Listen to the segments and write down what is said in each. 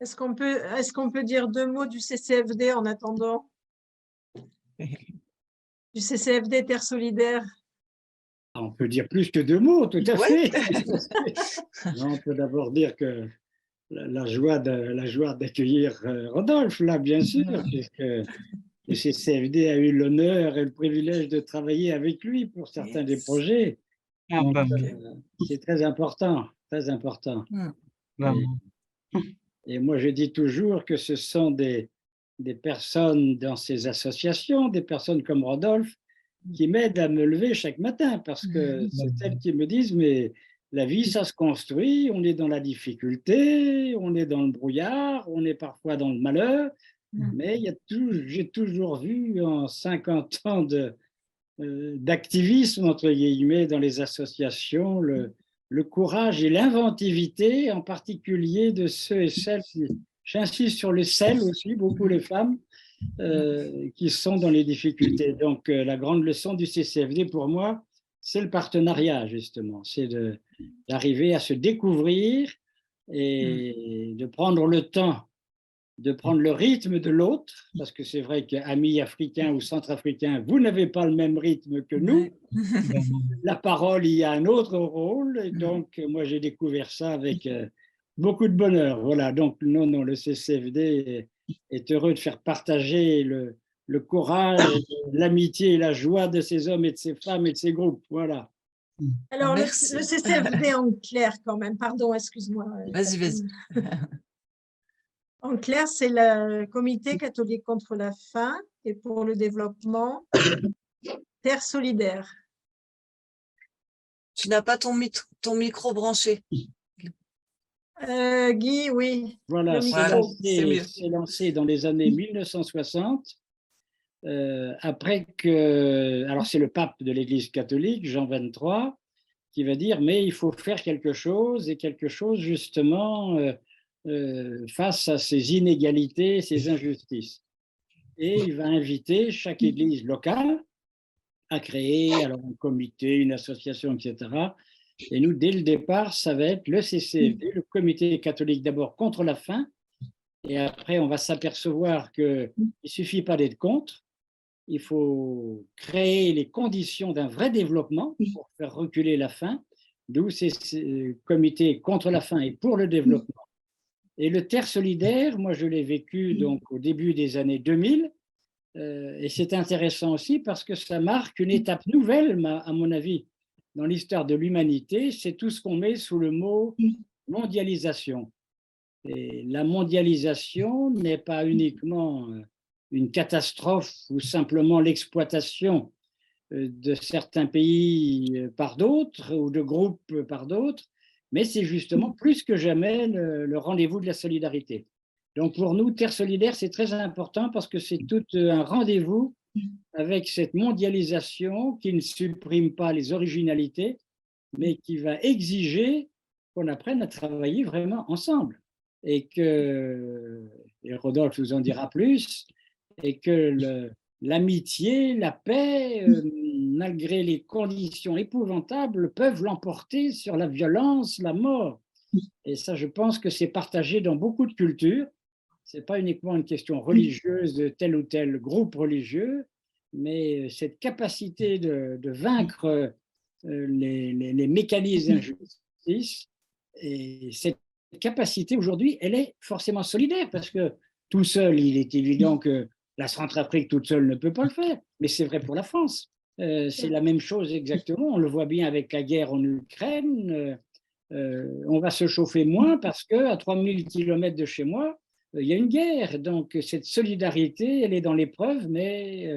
Est-ce qu'on peut dire deux mots du CCFD en attendant? Du CCFD Terre Solidaire. On peut dire plus que deux mots, tout à Ouais. fait. Non, on peut d'abord dire que la joie d'accueillir Rodolphe, là, bien sûr, puisque le CCFD a eu l'honneur et le privilège de travailler avec lui pour certains des projets. Ah, Donc, bah, c'est très important, très important. bah, Et moi, je dis toujours que ce sont des personnes dans ces associations, des personnes comme Rodolphe, qui m'aident à me lever chaque matin, parce que c'est elles qui me disent, mais la vie, ça se construit, on est dans la difficulté, on est dans le brouillard, on est parfois dans le malheur, mais j'ai toujours vu en 50 ans d'activisme, entre guillemets, dans les associations, le courage et l'inventivité, en particulier de ceux et celles j'insiste sur le sel aussi, beaucoup les femmes, qui sont dans les difficultés. Donc, la grande leçon du CCFD pour moi, c'est le partenariat, justement. C'est d'arriver à se découvrir et de prendre le temps, de prendre le rythme de l'autre, parce que c'est vrai qu'amis africains ou centrafricains, vous n'avez pas le même rythme que nous. La parole, il y a un autre rôle. Et donc, moi, j'ai découvert ça avec beaucoup de bonheur. Voilà, donc, non, le CCFD est heureux de faire partager le courage, l'amitié et la joie de ces hommes et de ces femmes et de ces groupes. Voilà. Alors, le Merci. CCFD en clair, quand même, pardon, excuse-moi. Vas-y, vas-y. En clair, c'est le Comité catholique contre la faim et pour le développement, Terre Solidaire. Tu n'as pas ton micro branché. Guy, oui. Voilà, Le Voilà, micro. c'est mieux. c'est lancé dans les années 1960. Après que, alors c'est le pape de l'Église catholique, Jean XXIII, qui va dire, mais il faut faire quelque chose, et quelque chose justement face à ces inégalités, ces injustices. Et il va inviter chaque église locale à créer alors un comité, une association, etc. Et nous, dès le départ, ça va être le CCFD, le Comité catholique d'abord contre la faim, et après on va s'apercevoir qu'il ne suffit pas d'être contre, il faut créer les conditions d'un vrai développement pour faire reculer la faim, d'où ces comités contre la faim et pour le développement. Et le Terre solidaire, moi je l'ai vécu donc au début des années 2000, et c'est intéressant aussi parce que ça marque une étape nouvelle, à mon avis, dans l'histoire de l'humanité, c'est tout ce qu'on met sous le mot mondialisation. Et la mondialisation n'est pas uniquement une catastrophe ou simplement l'exploitation de certains pays par d'autres ou de groupes par d'autres, mais c'est justement plus que jamais le rendez-vous de la solidarité. Donc pour nous, Terre solidaire, c'est très important parce que c'est tout un rendez-vous avec cette mondialisation qui ne supprime pas les originalités, mais qui va exiger qu'on apprenne à travailler vraiment ensemble. Et Rodolphe vous en dira plus, et que l'amitié, la paix, malgré les conditions épouvantables, peuvent l'emporter sur la violence, la mort. Et ça, je pense que c'est partagé dans beaucoup de cultures. Ce n'est pas uniquement une question religieuse de tel ou tel groupe religieux, mais cette capacité de vaincre les mécanismes d'injustice, et cette capacité aujourd'hui, elle est forcément solidaire, parce que tout seul, il est évident que la Centrafrique toute seule ne peut pas le faire, mais c'est vrai pour la France. C'est la même chose exactement, on le voit bien avec la guerre en Ukraine. On va se chauffer moins parce qu'à 3000 km de chez moi, il y a une guerre. Donc cette solidarité, elle est dans l'épreuve, mais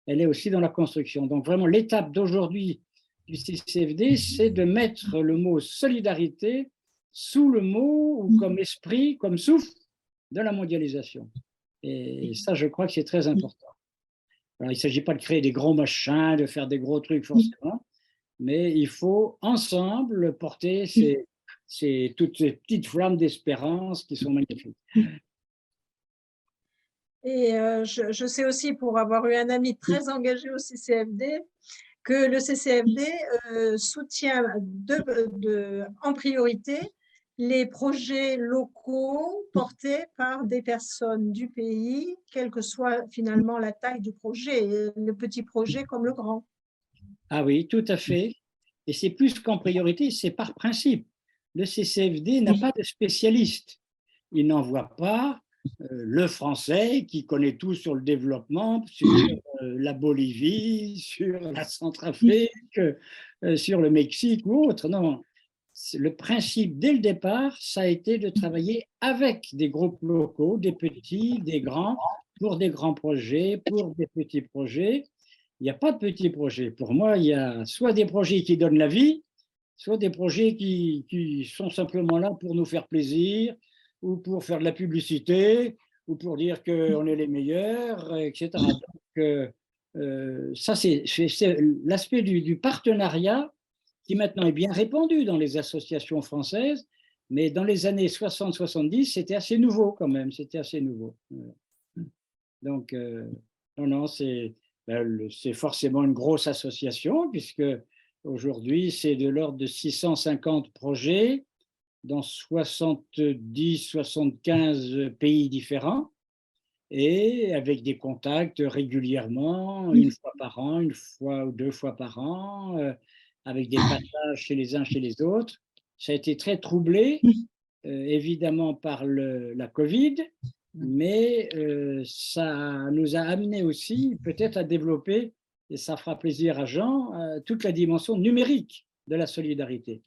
elle est aussi dans la construction. Donc vraiment, l'étape d'aujourd'hui du CCFD, c'est de mettre le mot solidarité sous le mot ou comme esprit, comme souffle de la mondialisation. Et ça, je crois que c'est très important. Alors, il ne s'agit pas de créer des gros machins, de faire des gros trucs forcément, mais il faut ensemble porter toutes ces petites flammes d'espérance qui sont magnifiques. Et je sais aussi, pour avoir eu un ami très engagé au CCFD, que le CCFD soutient en priorité les projets locaux portés par des personnes du pays, quelle que soit finalement la taille du projet, le petit projet comme le grand. Ah oui, tout à fait. Et c'est plus qu'en priorité, c'est par principe. Le CCFD n'a pas de spécialiste. Il n'envoie pas le Français qui connaît tout sur le développement, sur la Bolivie, sur la Centrafrique, sur le Mexique ou autre. Non, le principe dès le départ, ça a été de travailler avec des groupes locaux, des petits, des grands, pour des grands projets, pour des petits projets. Il n'y a pas de petits projets. Pour moi, il y a soit des projets qui donnent la vie, soit des projets qui sont simplement là pour nous faire plaisir, ou pour faire de la publicité, ou pour dire qu'on est les meilleurs, etc. Donc, ça, c'est l'aspect du partenariat qui maintenant est bien répandu dans les associations françaises, mais dans les années 60-70, c'était assez nouveau quand même, c'était assez nouveau. Donc, non, non, c'est forcément une grosse association, puisque aujourd'hui, c'est de l'ordre de 650 projets dans 70-75 pays différents, et avec des contacts régulièrement, une fois par an, une fois ou deux fois par an, avec des passages chez les uns, chez les autres. Ça a été très troublé, évidemment par la Covid, mais ça nous a amené aussi peut-être à développer, et ça fera plaisir à Jean, toute la dimension numérique de la solidarité.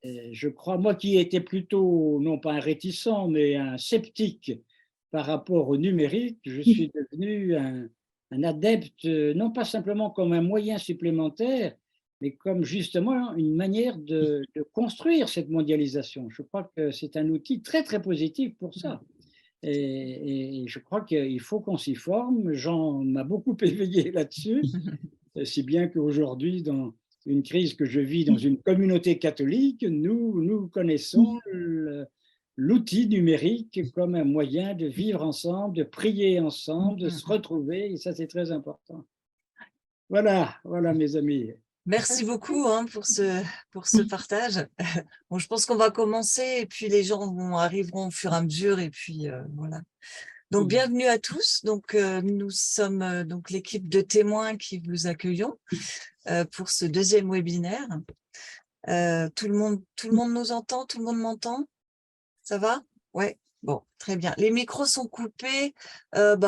Je crois, moi qui étais plutôt, non pas un réticent, mais un sceptique par rapport au numérique, je suis devenu un adepte, non pas simplement comme un moyen supplémentaire, mais comme justement une manière de construire cette mondialisation. Je crois que c'est un outil très, très positif pour ça. Et je crois qu'il faut qu'on s'y forme. Jean m'a beaucoup éveillé là-dessus, si bien qu'aujourd'hui, dans une crise que je vis dans une communauté catholique, nous connaissons l'outil numérique comme un moyen de vivre ensemble, de prier ensemble, de se retrouver, et ça c'est très important. Voilà, voilà mes amis. Merci beaucoup pour ce partage. Bon, je pense qu'on va commencer et puis les gens arriveront au fur et à mesure et puis voilà. Donc bienvenue à tous. Donc nous sommes donc l'équipe de témoins qui vous accueillons pour ce deuxième webinaire. Tout le monde nous entend, tout le monde m'entend? Ça va? Ouais. Bon, très bien. Les micros sont coupés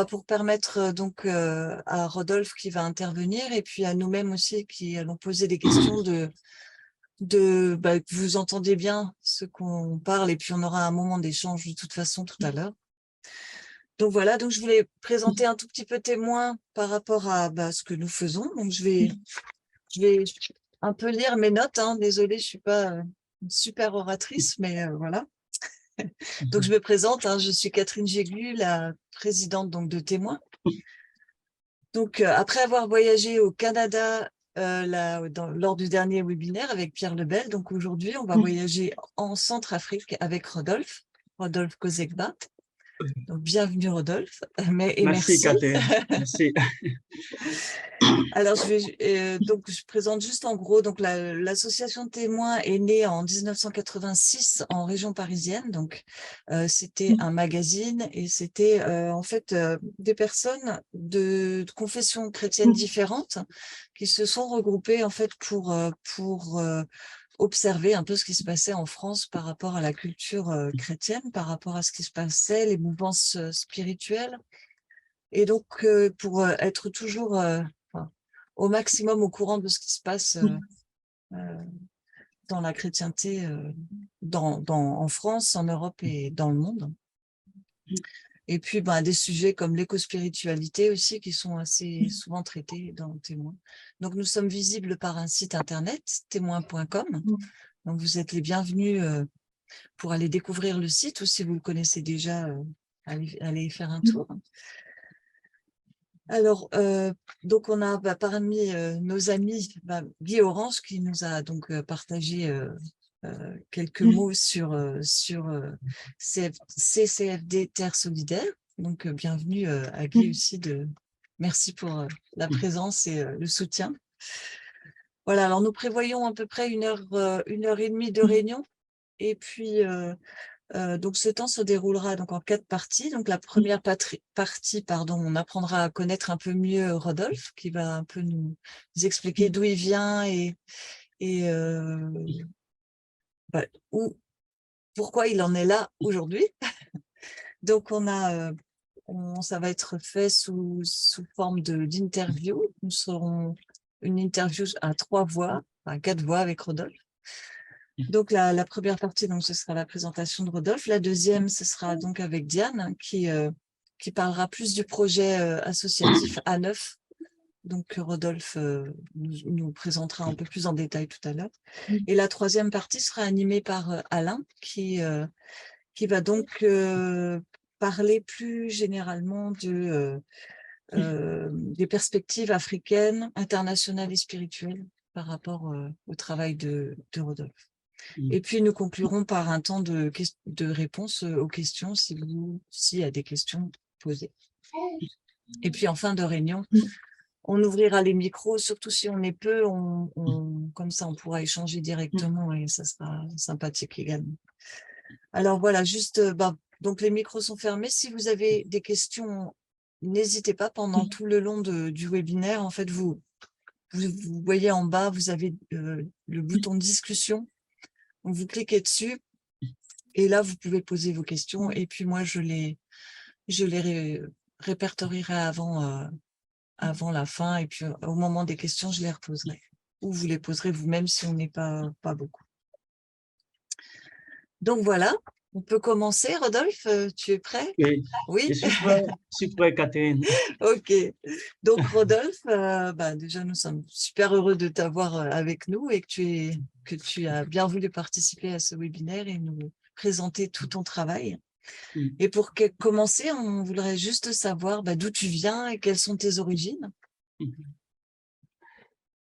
pour permettre donc à Rodolphe qui va intervenir et puis à nous-mêmes aussi qui allons poser des questions que vous entendez bien ce qu'on parle et puis on aura un moment d'échange de toute façon tout à l'heure. Donc voilà, donc je voulais présenter un tout petit peu témoin par rapport à ce que nous faisons. Donc je vais un peu lire mes notes. Désolée, je suis pas une super oratrice, mais voilà. Donc, je me présente, je suis Catherine Jéglu, la présidente donc, de Témoins. Donc, après avoir voyagé au Canada lors du dernier webinaire avec Pierre Lebel, donc aujourd'hui, on va voyager en Centrafrique avec Rodolphe Kozekbat. Donc, bienvenue Rodolphe. Merci. Catherine. Merci. Alors, je présente juste en gros. Donc, l'association Témoins est née en 1986 en région parisienne. Donc, c'était un magazine et c'était en fait des personnes de confessions chrétiennes différentes qui se sont regroupées en fait pour observer un peu ce qui se passait en France par rapport à la culture chrétienne, par rapport à ce qui se passait, les mouvances spirituelles. Et donc, pour être toujours au maximum au courant de ce qui se passe dans la chrétienté en France, en Europe et dans le monde. Et puis, des sujets comme l'éco-spiritualité aussi qui sont assez souvent traités dans Témoins. Donc, nous sommes visibles par un site internet, témoins.com. Donc, vous êtes les bienvenus pour aller découvrir le site ou si vous le connaissez déjà, allez faire un tour. Alors, donc on a parmi nos amis Guy Orange qui nous a donc partagé quelques mots sur CCFD Terre Solidaire. Donc, bienvenue à Guy aussi. Merci pour la présence et le soutien. Voilà, alors nous prévoyons à peu près une heure et demie de réunion. Et puis, donc ce temps se déroulera donc en 4 parties. Donc la première partie, pardon, on apprendra à connaître un peu mieux Rodolphe, qui va un peu nous expliquer d'où il vient et bah, pourquoi il en est là aujourd'hui. Donc ça va être fait sous forme d'interview. Nous serons une interview à 3 voix, enfin 4 voix avec Rodolphe. Donc la première partie, donc ce sera la présentation de Rodolphe. La deuxième, ce sera donc avec Diane qui parlera plus du projet associatif A9. Donc Rodolphe nous présentera un peu plus en détail tout à l'heure. Et la troisième partie sera animée par Alain qui va donc parler plus généralement des perspectives africaines, internationales et spirituelles par rapport au travail de Rodolphe. Et puis, nous conclurons par un temps de réponse aux questions, s'il y a des questions posées. Et puis, en fin de réunion, on ouvrira les micros, surtout si on est peu, comme ça, on pourra échanger directement et ça sera sympathique également. Alors, voilà, juste, donc les micros sont fermés. Si vous avez des questions, n'hésitez pas pendant tout le long du webinaire. En fait, vous voyez en bas, vous avez le bouton discussion. Vous cliquez dessus et là, vous pouvez poser vos questions. Et puis moi, je les répertorierai avant la fin. Et puis au moment des questions, je les reposerai. Ou vous les poserez vous-même si on n'est pas beaucoup. Donc voilà, on peut commencer. Rodolphe, tu es prêt? Oui, Oui. je suis prêt, Catherine. Ok. Donc Rodolphe, déjà nous sommes super heureux de t'avoir avec nous et que tu as bien voulu participer à ce webinaire et nous présenter tout ton travail. Et pour commencer, on voudrait juste savoir d'où tu viens et quelles sont tes origines.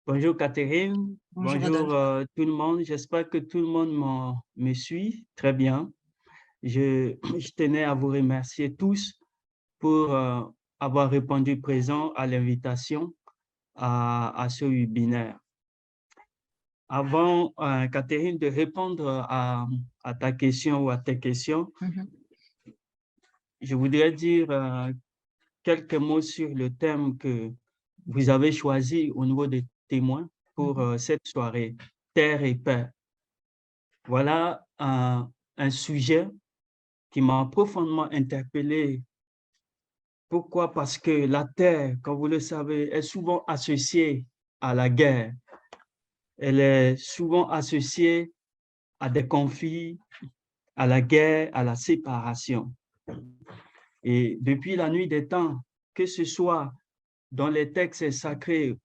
Bonjour Catherine, bonjour tout le monde. J'espère que tout le monde me suit très bien. Je tenais à vous remercier tous pour avoir répondu présent à l'invitation à ce webinaire. Avant, Catherine, de répondre à ta question ou à tes questions, je voudrais dire quelques mots sur le thème que vous avez choisi au niveau des témoins pour cette soirée, Terre et paix. Voilà un sujet qui m'a profondément interpellé. Pourquoi? Parce que la terre, comme vous le savez, est souvent associée à la guerre. Elle est souvent associée à des conflits, à la guerre, à la séparation. Et depuis la nuit des temps, que ce soit dans les textes sacrés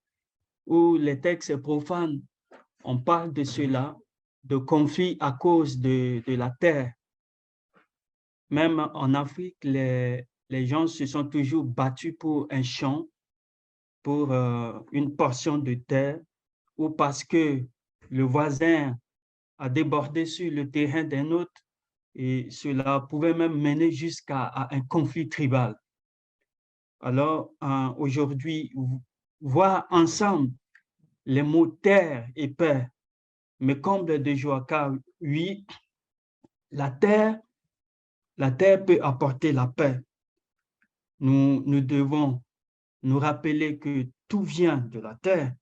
ou les textes profanes, on parle de cela, de conflits à cause de la terre. Même en Afrique, les gens se sont toujours battus pour un champ, pour une portion de terre, ou parce que le voisin a débordé sur le terrain d'un autre, et cela pouvait même mener jusqu'à un conflit tribal. Alors, aujourd'hui, voir ensemble les mots terre et paix me comble de joie, car oui, la terre peut apporter la paix. Nous devons nous rappeler que tout vient de la terre.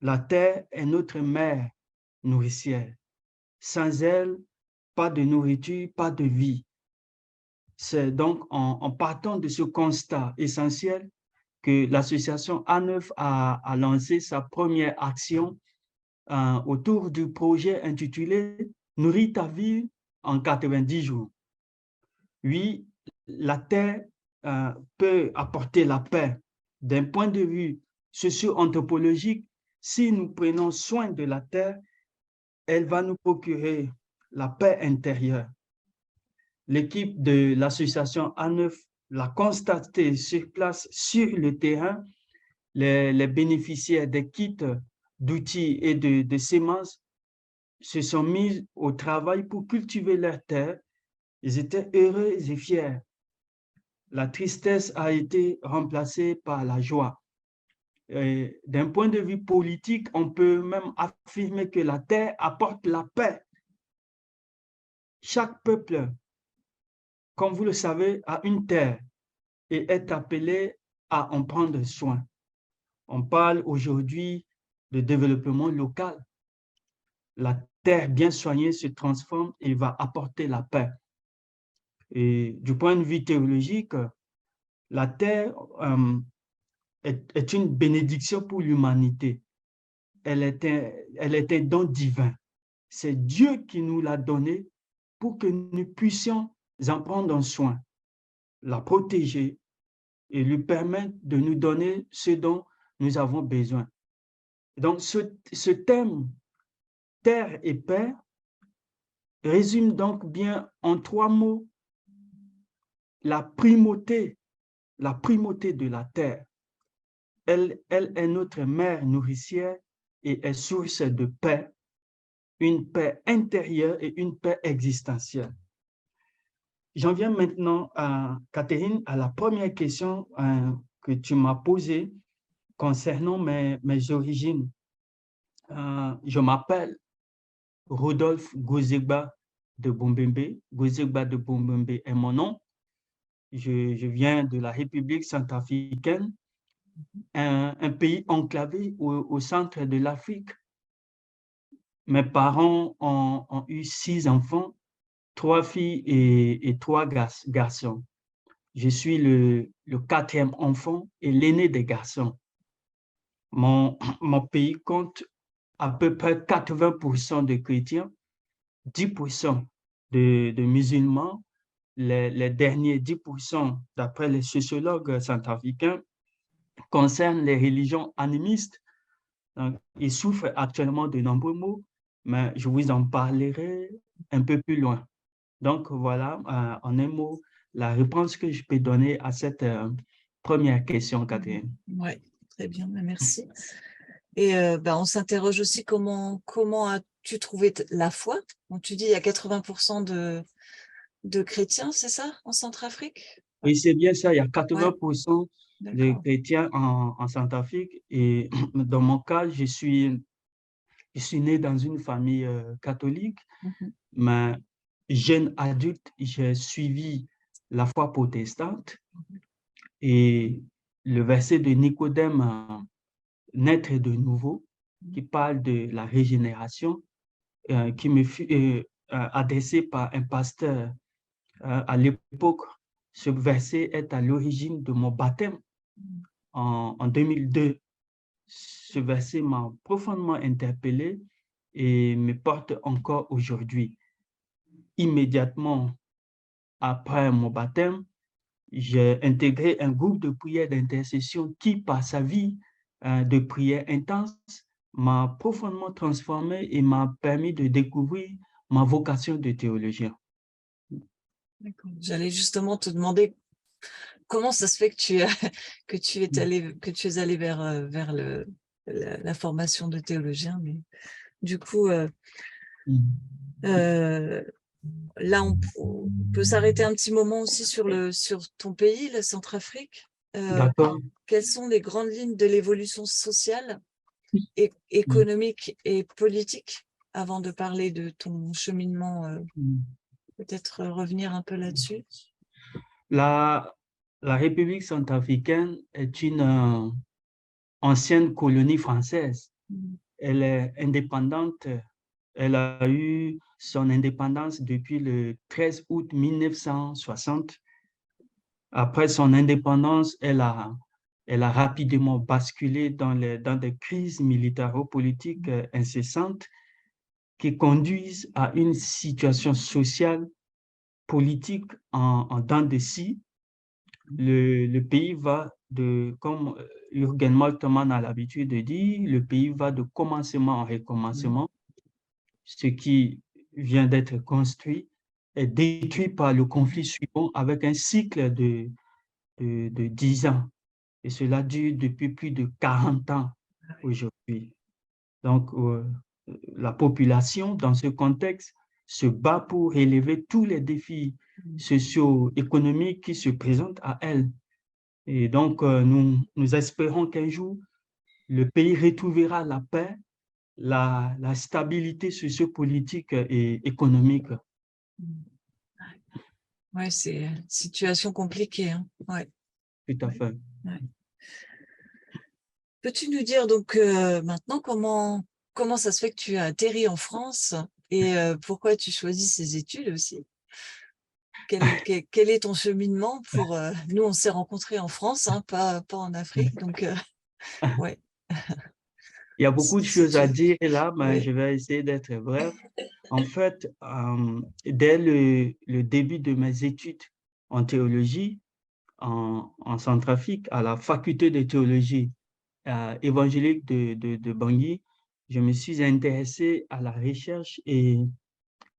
La terre est notre mère nourricière. Sans elle, pas de nourriture, pas de vie. C'est donc en partant de ce constat essentiel que l'association A9 a lancé sa première action autour du projet intitulé « Nourris ta vie en 90 jours ». Oui, la terre peut apporter la paix. D'un point de vue socio-anthropologique, si nous prenons soin de la terre, elle va nous procurer la paix intérieure. L'équipe de l'association A9 l'a constaté sur place, sur le terrain. Les bénéficiaires des kits d'outils et de semences se sont mis au travail pour cultiver leur terre. Ils étaient heureux et fiers. La tristesse a été remplacée par la joie. D'un point de vue politique, on peut même affirmer que la terre apporte la paix. chaque peuple, comme vous le savez, a une terre et est appelé à en prendre soin. On parle aujourd'hui de développement local. La terre bien soignée se transforme et va apporter la paix. Et du point de vue théologique, la terre est une bénédiction pour l'humanité. Elle est un don divin. C'est Dieu qui nous l'a donnée pour que nous puissions en prendre soin, la protéger et lui permettre de nous donner ce dont nous avons besoin. Donc, ce thème, terre et paix, résume donc bien en 3 mots la primauté de la terre. Elle est notre mère nourricière et est source de paix, une paix intérieure et une paix existentielle. J'en viens maintenant, Catherine, à la première question que tu m'as posée concernant mes origines. Je m'appelle Rodolphe Gozegba de Bombembe. Gozegba de Bombembe est mon nom. Je viens de la République centrafricaine, un pays enclavé au centre de l'Afrique. Mes parents ont eu 6 enfants, 3 filles et 3 garçons. Je suis le 4e enfant et l'aîné des garçons. Mon pays compte à peu près 80% de chrétiens, 10% de musulmans, les derniers 10%, d'après les sociologues centrafricains, concernent les religions animistes. Donc, ils souffrent actuellement de nombreux maux, mais je vous en parlerai un peu plus loin. Donc, voilà, en un mot, la réponse que je peux donner à cette première question, Catherine. Oui, très bien, merci. Et on s'interroge aussi comment as-tu trouvé la foi? Donc, tu dis il y a 80% de chrétiens, c'est ça, en Centrafrique? Oui, c'est bien ça, il y a 80% de chrétiens en Centrafrique. Et dans mon cas, je suis né dans une famille catholique, mais jeune adulte, j'ai suivi la foi protestante et le verset de Nicodème, naître de nouveau, qui parle de la régénération, qui me fut adressé par un pasteur à l'époque. Ce verset est à l'origine de mon baptême en 2002. Ce verset m'a profondément interpellé et me porte encore aujourd'hui. Immédiatement après mon baptême, j'ai intégré un groupe de prière d'intercession qui, par sa vie de prière intense, m'a profondément transformé et m'a permis de découvrir ma vocation de théologien. J'allais justement te demander comment ça se fait que tu es allé vers la formation de théologien, mais du coup, là, on peut s'arrêter un petit moment aussi sur ton pays, la Centrafrique. D'accord. Quelles sont les grandes lignes de l'évolution sociale, et économique et politique, avant de parler de ton cheminement, peut-être revenir un peu là-dessus? La République centrafricaine est une ancienne colonie française. Elle est indépendante. Elle a eu son indépendance depuis le 13 août 1960. Après son indépendance, elle a rapidement basculé dans des crises militaro-politiques incessantes qui conduisent à une situation sociale, politique en dents de scie. Le pays va comme Jürgen Moltmann a l'habitude de dire, le pays va de commencement en recommencement. Ce qui vient d'être construit est détruit par le conflit suivant avec un cycle de 10 ans. Et cela dure depuis plus de 40 ans aujourd'hui. Donc, la population, dans ce contexte, se bat pour relever tous les défis socio-économiques qui se présentent à elle. Et donc, nous espérons qu'un jour, le pays retrouvera la paix, la stabilité socio-politique et économique. Ouais, c'est une situation compliquée. Hein. Ouais. Tout à fait. Ouais. Peux-tu nous dire donc maintenant comment ça se fait que tu as atterri en France et pourquoi tu choisis ces études aussi? Quel est ton cheminement pour nous on s'est rencontrés en France, hein, pas en Afrique, donc ouais. Il y a beaucoup de Si choses à tu... dire là, mais Oui. je vais essayer d'être bref. En fait, dès le début de mes études en théologie, en Centrafrique, à la faculté de théologie évangélique de Bangui, je me suis intéressé à la recherche et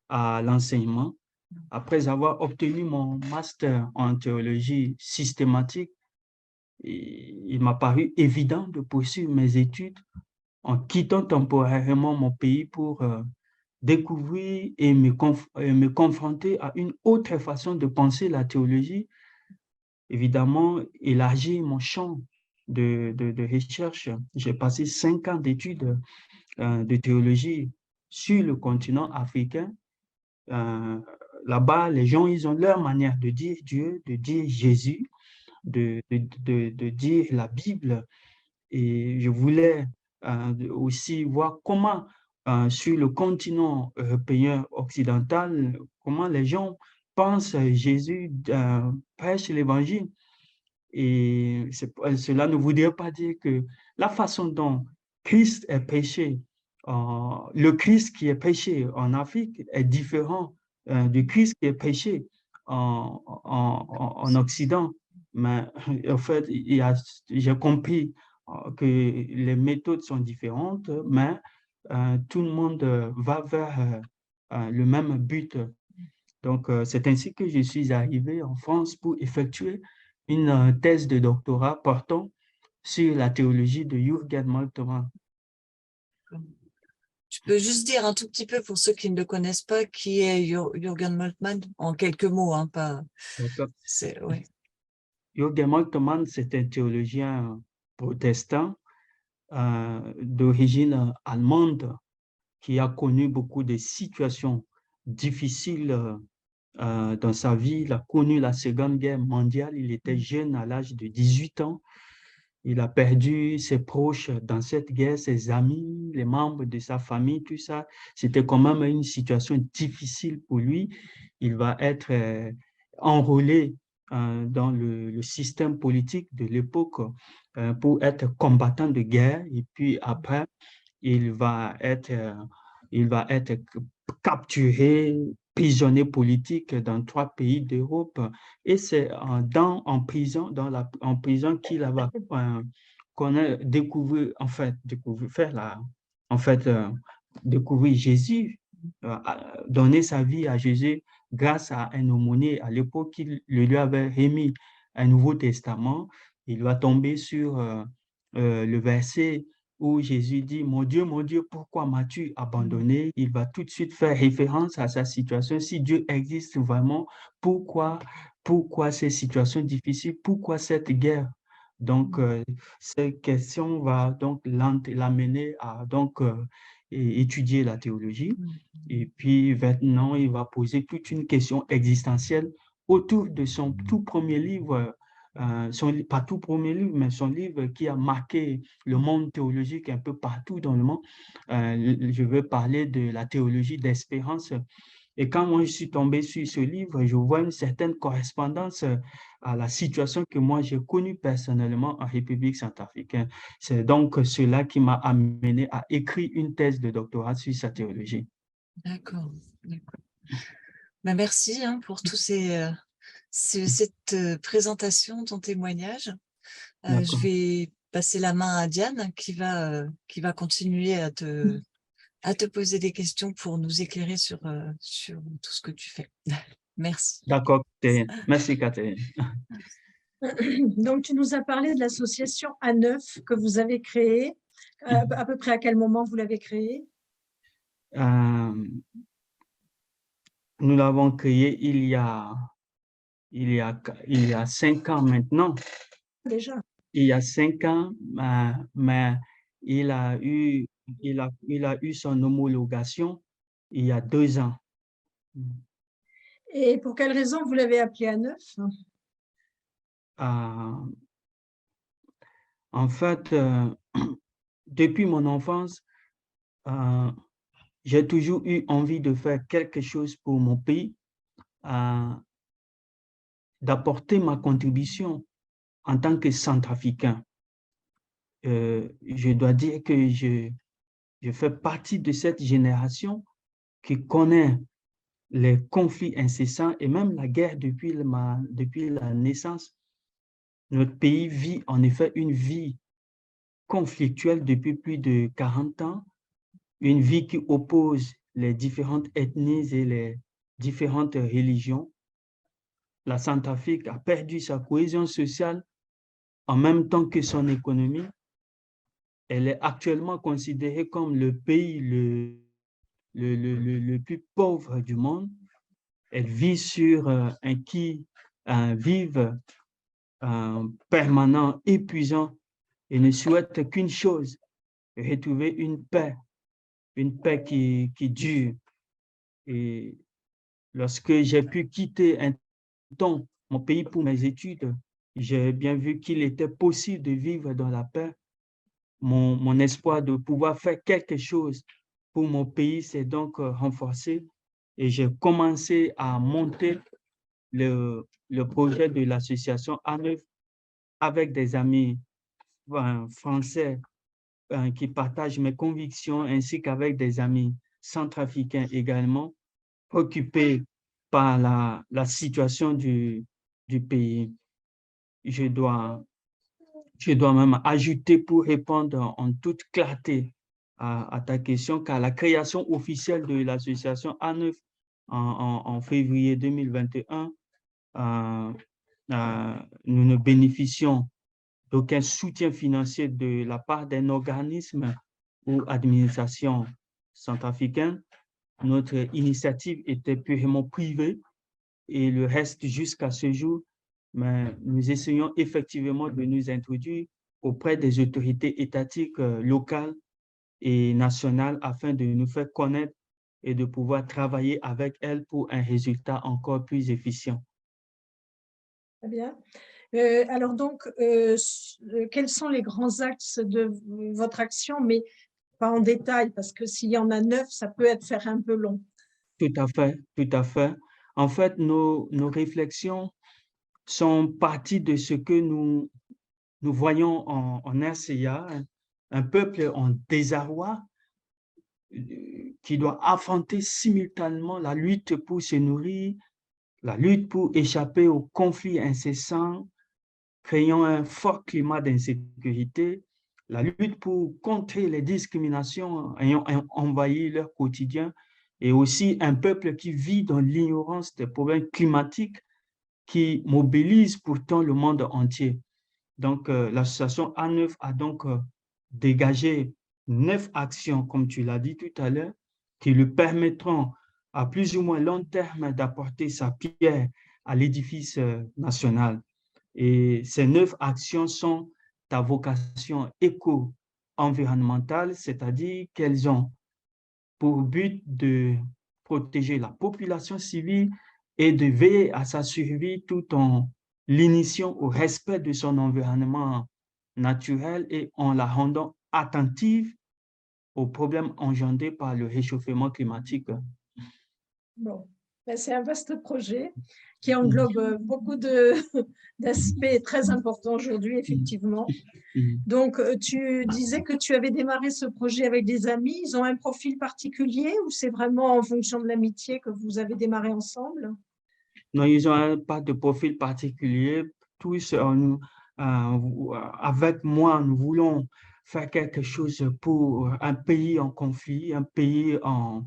à l'enseignement. Après avoir obtenu mon master en théologie systématique, il m'a paru évident de poursuivre mes études en quittant temporairement mon pays pour découvrir et me confronter à une autre façon de penser la théologie, évidemment, élargir mon champ de recherche. J'ai passé 5 ans d'études de théologie sur le continent africain. Là-bas, les gens, ils ont leur manière de dire Dieu, de dire Jésus, de dire la Bible. Et je voulais aussi voir comment, sur le continent européen occidental, comment les gens pensent Jésus, prêche l'évangile. Et cela ne voudrait pas dire que la façon dont Christ est prêché, le Christ qui est prêché en Afrique est différent du Christ qui est prêché en Occident. Mais en fait, j'ai compris que les méthodes sont différentes, mais tout le monde va vers le même but. Donc, c'est ainsi que je suis arrivé en France pour effectuer une thèse de doctorat portant sur la théologie de Jürgen Moltmann. Tu peux juste dire un tout petit peu pour ceux qui ne le connaissent pas qui est Jürgen Moltmann en quelques mots, hein, pas. Ouais. Jürgen Moltmann, c'est un théologien protestant d'origine allemande qui a connu beaucoup de situations difficiles dans sa vie. Il a connu la Seconde Guerre mondiale. Il était jeune à l'âge de 18 ans. Il a perdu ses proches dans cette guerre, ses amis, les membres de sa famille, tout ça. C'était quand même une situation difficile pour lui. Il va être enrôlé dans le système politique de l'époque pour être combattant de guerre. Et puis après, il va être capturé, prisonnier politique dans 3 pays d'Europe. Et c'est en prison, en prison qu'il va découvrir, en fait, découvrir Jésus, donner sa vie à Jésus grâce à un aumônier. À l'époque, il lui avait remis un Nouveau Testament. Il va tomber sur le verset où Jésus dit, mon Dieu, pourquoi m'as-tu abandonné? Il va tout de suite faire référence à sa situation. Si Dieu existe vraiment, pourquoi ces situations difficiles? Pourquoi cette guerre? Donc, cette question va donc l'amener à étudier la théologie. Et puis maintenant, il va poser toute une question existentielle autour de son tout premier livre, pas tout premier livre, mais son livre qui a marqué le monde théologique un peu partout dans le monde. Je veux parler de la théologie d'espérance. Et quand moi je suis tombé sur ce livre, je vois une certaine correspondance à la situation que moi j'ai connue personnellement en République centrafricaine. C'est donc cela qui m'a amené à écrire une thèse de doctorat sur sa théologie. D'accord. Ben, merci pour tous cette présentation, ton témoignage. Je vais passer la main à Diane qui va continuer à te poser des questions pour nous éclairer sur tout ce que tu fais. Merci. D'accord, merci Catherine. Donc, tu nous as parlé de l'association A9 que vous avez créée. À peu près à quel moment vous l'avez créée? Nous l'avons créée il y a 5 ans maintenant. Déjà. Il y a 5 ans, mais il a eu son homologation il y a 2 ans. Et pour quelle raison vous l'avez appelé à neuf? En fait, depuis mon enfance, j'ai toujours eu envie de faire quelque chose pour mon pays, d'apporter ma contribution en tant que centrafricain. Je dois dire que je fais partie de cette génération qui connaît les conflits incessants et même la guerre depuis la naissance. Notre pays vit en effet une vie conflictuelle depuis plus de 40 ans, une vie qui oppose les différentes ethnies et les différentes religions. La Centrafrique a perdu sa cohésion sociale en même temps que son économie. Elle est actuellement considérée comme le pays le plus pauvre du monde. Elle vit sur un vive permanent, épuisant, et ne souhaite qu'une chose, retrouver une paix qui dure. Et lorsque j'ai pu quitter un temps mon pays pour mes études, j'ai bien vu qu'il était possible de vivre dans la paix. Mon espoir de pouvoir faire quelque chose pour mon pays s'est donc renforcé et j'ai commencé à monter le projet de l'association A9 avec des amis français qui partagent mes convictions ainsi qu'avec des amis centrafricains également, occupés par la situation du pays. Je dois même ajouter pour répondre en toute clarté à ta question, car la création officielle de l'association A9 en février 2021, nous ne bénéficions d'aucun soutien financier de la part d'un organisme ou administration centrafricaine. Notre initiative était purement privée et le reste jusqu'à ce jour, mais nous essayons effectivement de nous introduire auprès des autorités étatiques locales et nationales afin de nous faire connaître et de pouvoir travailler avec elles pour un résultat encore plus efficient. Très bien. Alors donc, quels sont les grands axes de votre action, mais pas en détail, parce que s'il y en a 9, ça peut faire un peu long. Tout à fait, tout à fait. En fait, nos réflexions sont parties de ce que nous voyons en RCA, un peuple en désarroi qui doit affronter simultanément la lutte pour se nourrir, la lutte pour échapper aux conflits incessants, créant un fort climat d'insécurité, la lutte pour contrer les discriminations ayant envahi leur quotidien, et aussi un peuple qui vit dans l'ignorance des problèmes climatiques qui mobilisent pourtant le monde entier. Donc, l'association A9 a donc dégagé 9 actions, comme tu l'as dit tout à l'heure, qui lui permettront à plus ou moins long terme d'apporter sa pierre à l'édifice national. Et ces 9 actions sont à vocation éco-environnementale, c'est-à-dire qu'elles ont pour but de protéger la population civile et de veiller à sa survie tout en l'initiant au respect de son environnement naturel et en la rendant attentive aux problèmes engendrés par le réchauffement climatique. Bon, c'est un vaste projet qui englobe beaucoup d'aspects très importants aujourd'hui, effectivement. Donc, tu disais que tu avais démarré ce projet avec des amis. Ils ont un profil particulier ou c'est vraiment en fonction de l'amitié que vous avez démarré ensemble? Non, ils n'ont pas de profil particulier. Tous, avec moi, nous voulons faire quelque chose pour un pays en conflit, un pays dans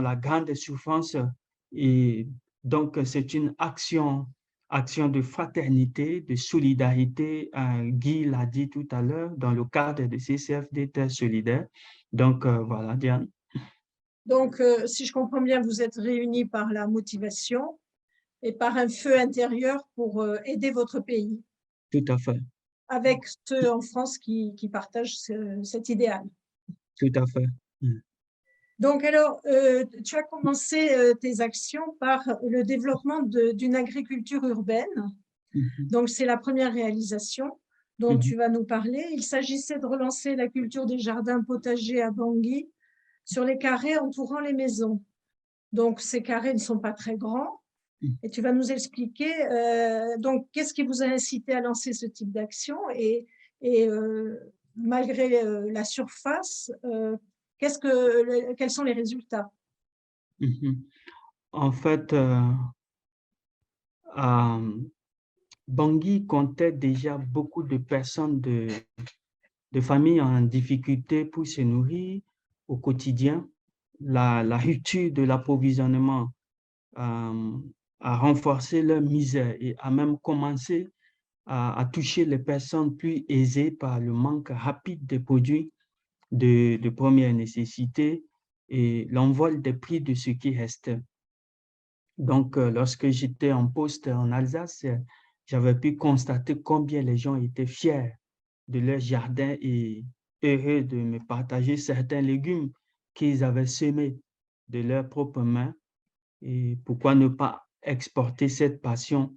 la grande souffrance. Et donc, c'est une action de fraternité, de solidarité. Guy l'a dit tout à l'heure, dans le cadre de CCFD Terre solidaire. Donc, voilà, Diane. Donc, si je comprends bien, vous êtes réunis par la motivation et par un feu intérieur pour aider votre pays. Tout à fait. Avec ceux en France qui partagent cet idéal. Tout à fait. Donc, alors, tu as commencé tes actions par le développement d'une agriculture urbaine. Donc, c'est la première réalisation dont tu vas nous parler. Il s'agissait de relancer la culture des jardins potagers à Bangui sur les carrés entourant les maisons. Donc, ces carrés ne sont pas très grands. Et tu vas nous expliquer, donc, qu'est-ce qui vous a incité à lancer ce type d'action et malgré la surface, quels sont les résultats? En fait, Bangui comptait déjà beaucoup de personnes de familles en difficulté pour se nourrir au quotidien. La rupture de l'approvisionnement a renforcé leur misère et a même commencé à toucher les personnes plus aisées par le manque rapide des produits de première nécessité et l'envol des prix de ce qui restait. Donc, lorsque j'étais en poste en Alsace, j'avais pu constater combien les gens étaient fiers de leur jardin et heureux de me partager certains légumes qu'ils avaient semés de leurs propres mains. Et pourquoi ne pas exporter cette passion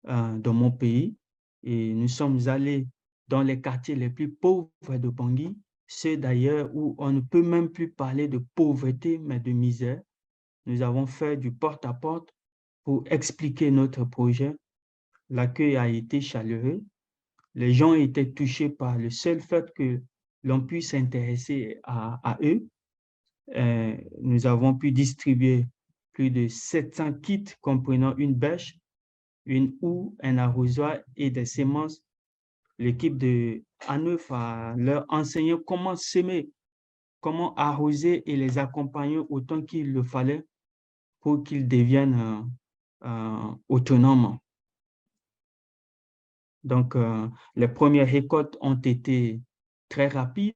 dans mon pays? Et nous sommes allés dans les quartiers les plus pauvres de Bangui, ceux d'ailleurs où on ne peut même plus parler de pauvreté, mais de misère. Nous avons fait du porte-à-porte pour expliquer notre projet. L'accueil a été chaleureux. Les gens étaient touchés par le seul fait que l'on puisse s'intéresser à eux. Nous avons pu distribuer plus de 700 kits comprenant une bêche, une houe, un arrosoir et des semences. L'équipe de A9 a leur enseigné comment semer, comment arroser et les accompagner autant qu'il le fallait pour qu'ils deviennent autonomes. Donc, les premières récoltes ont été très rapides.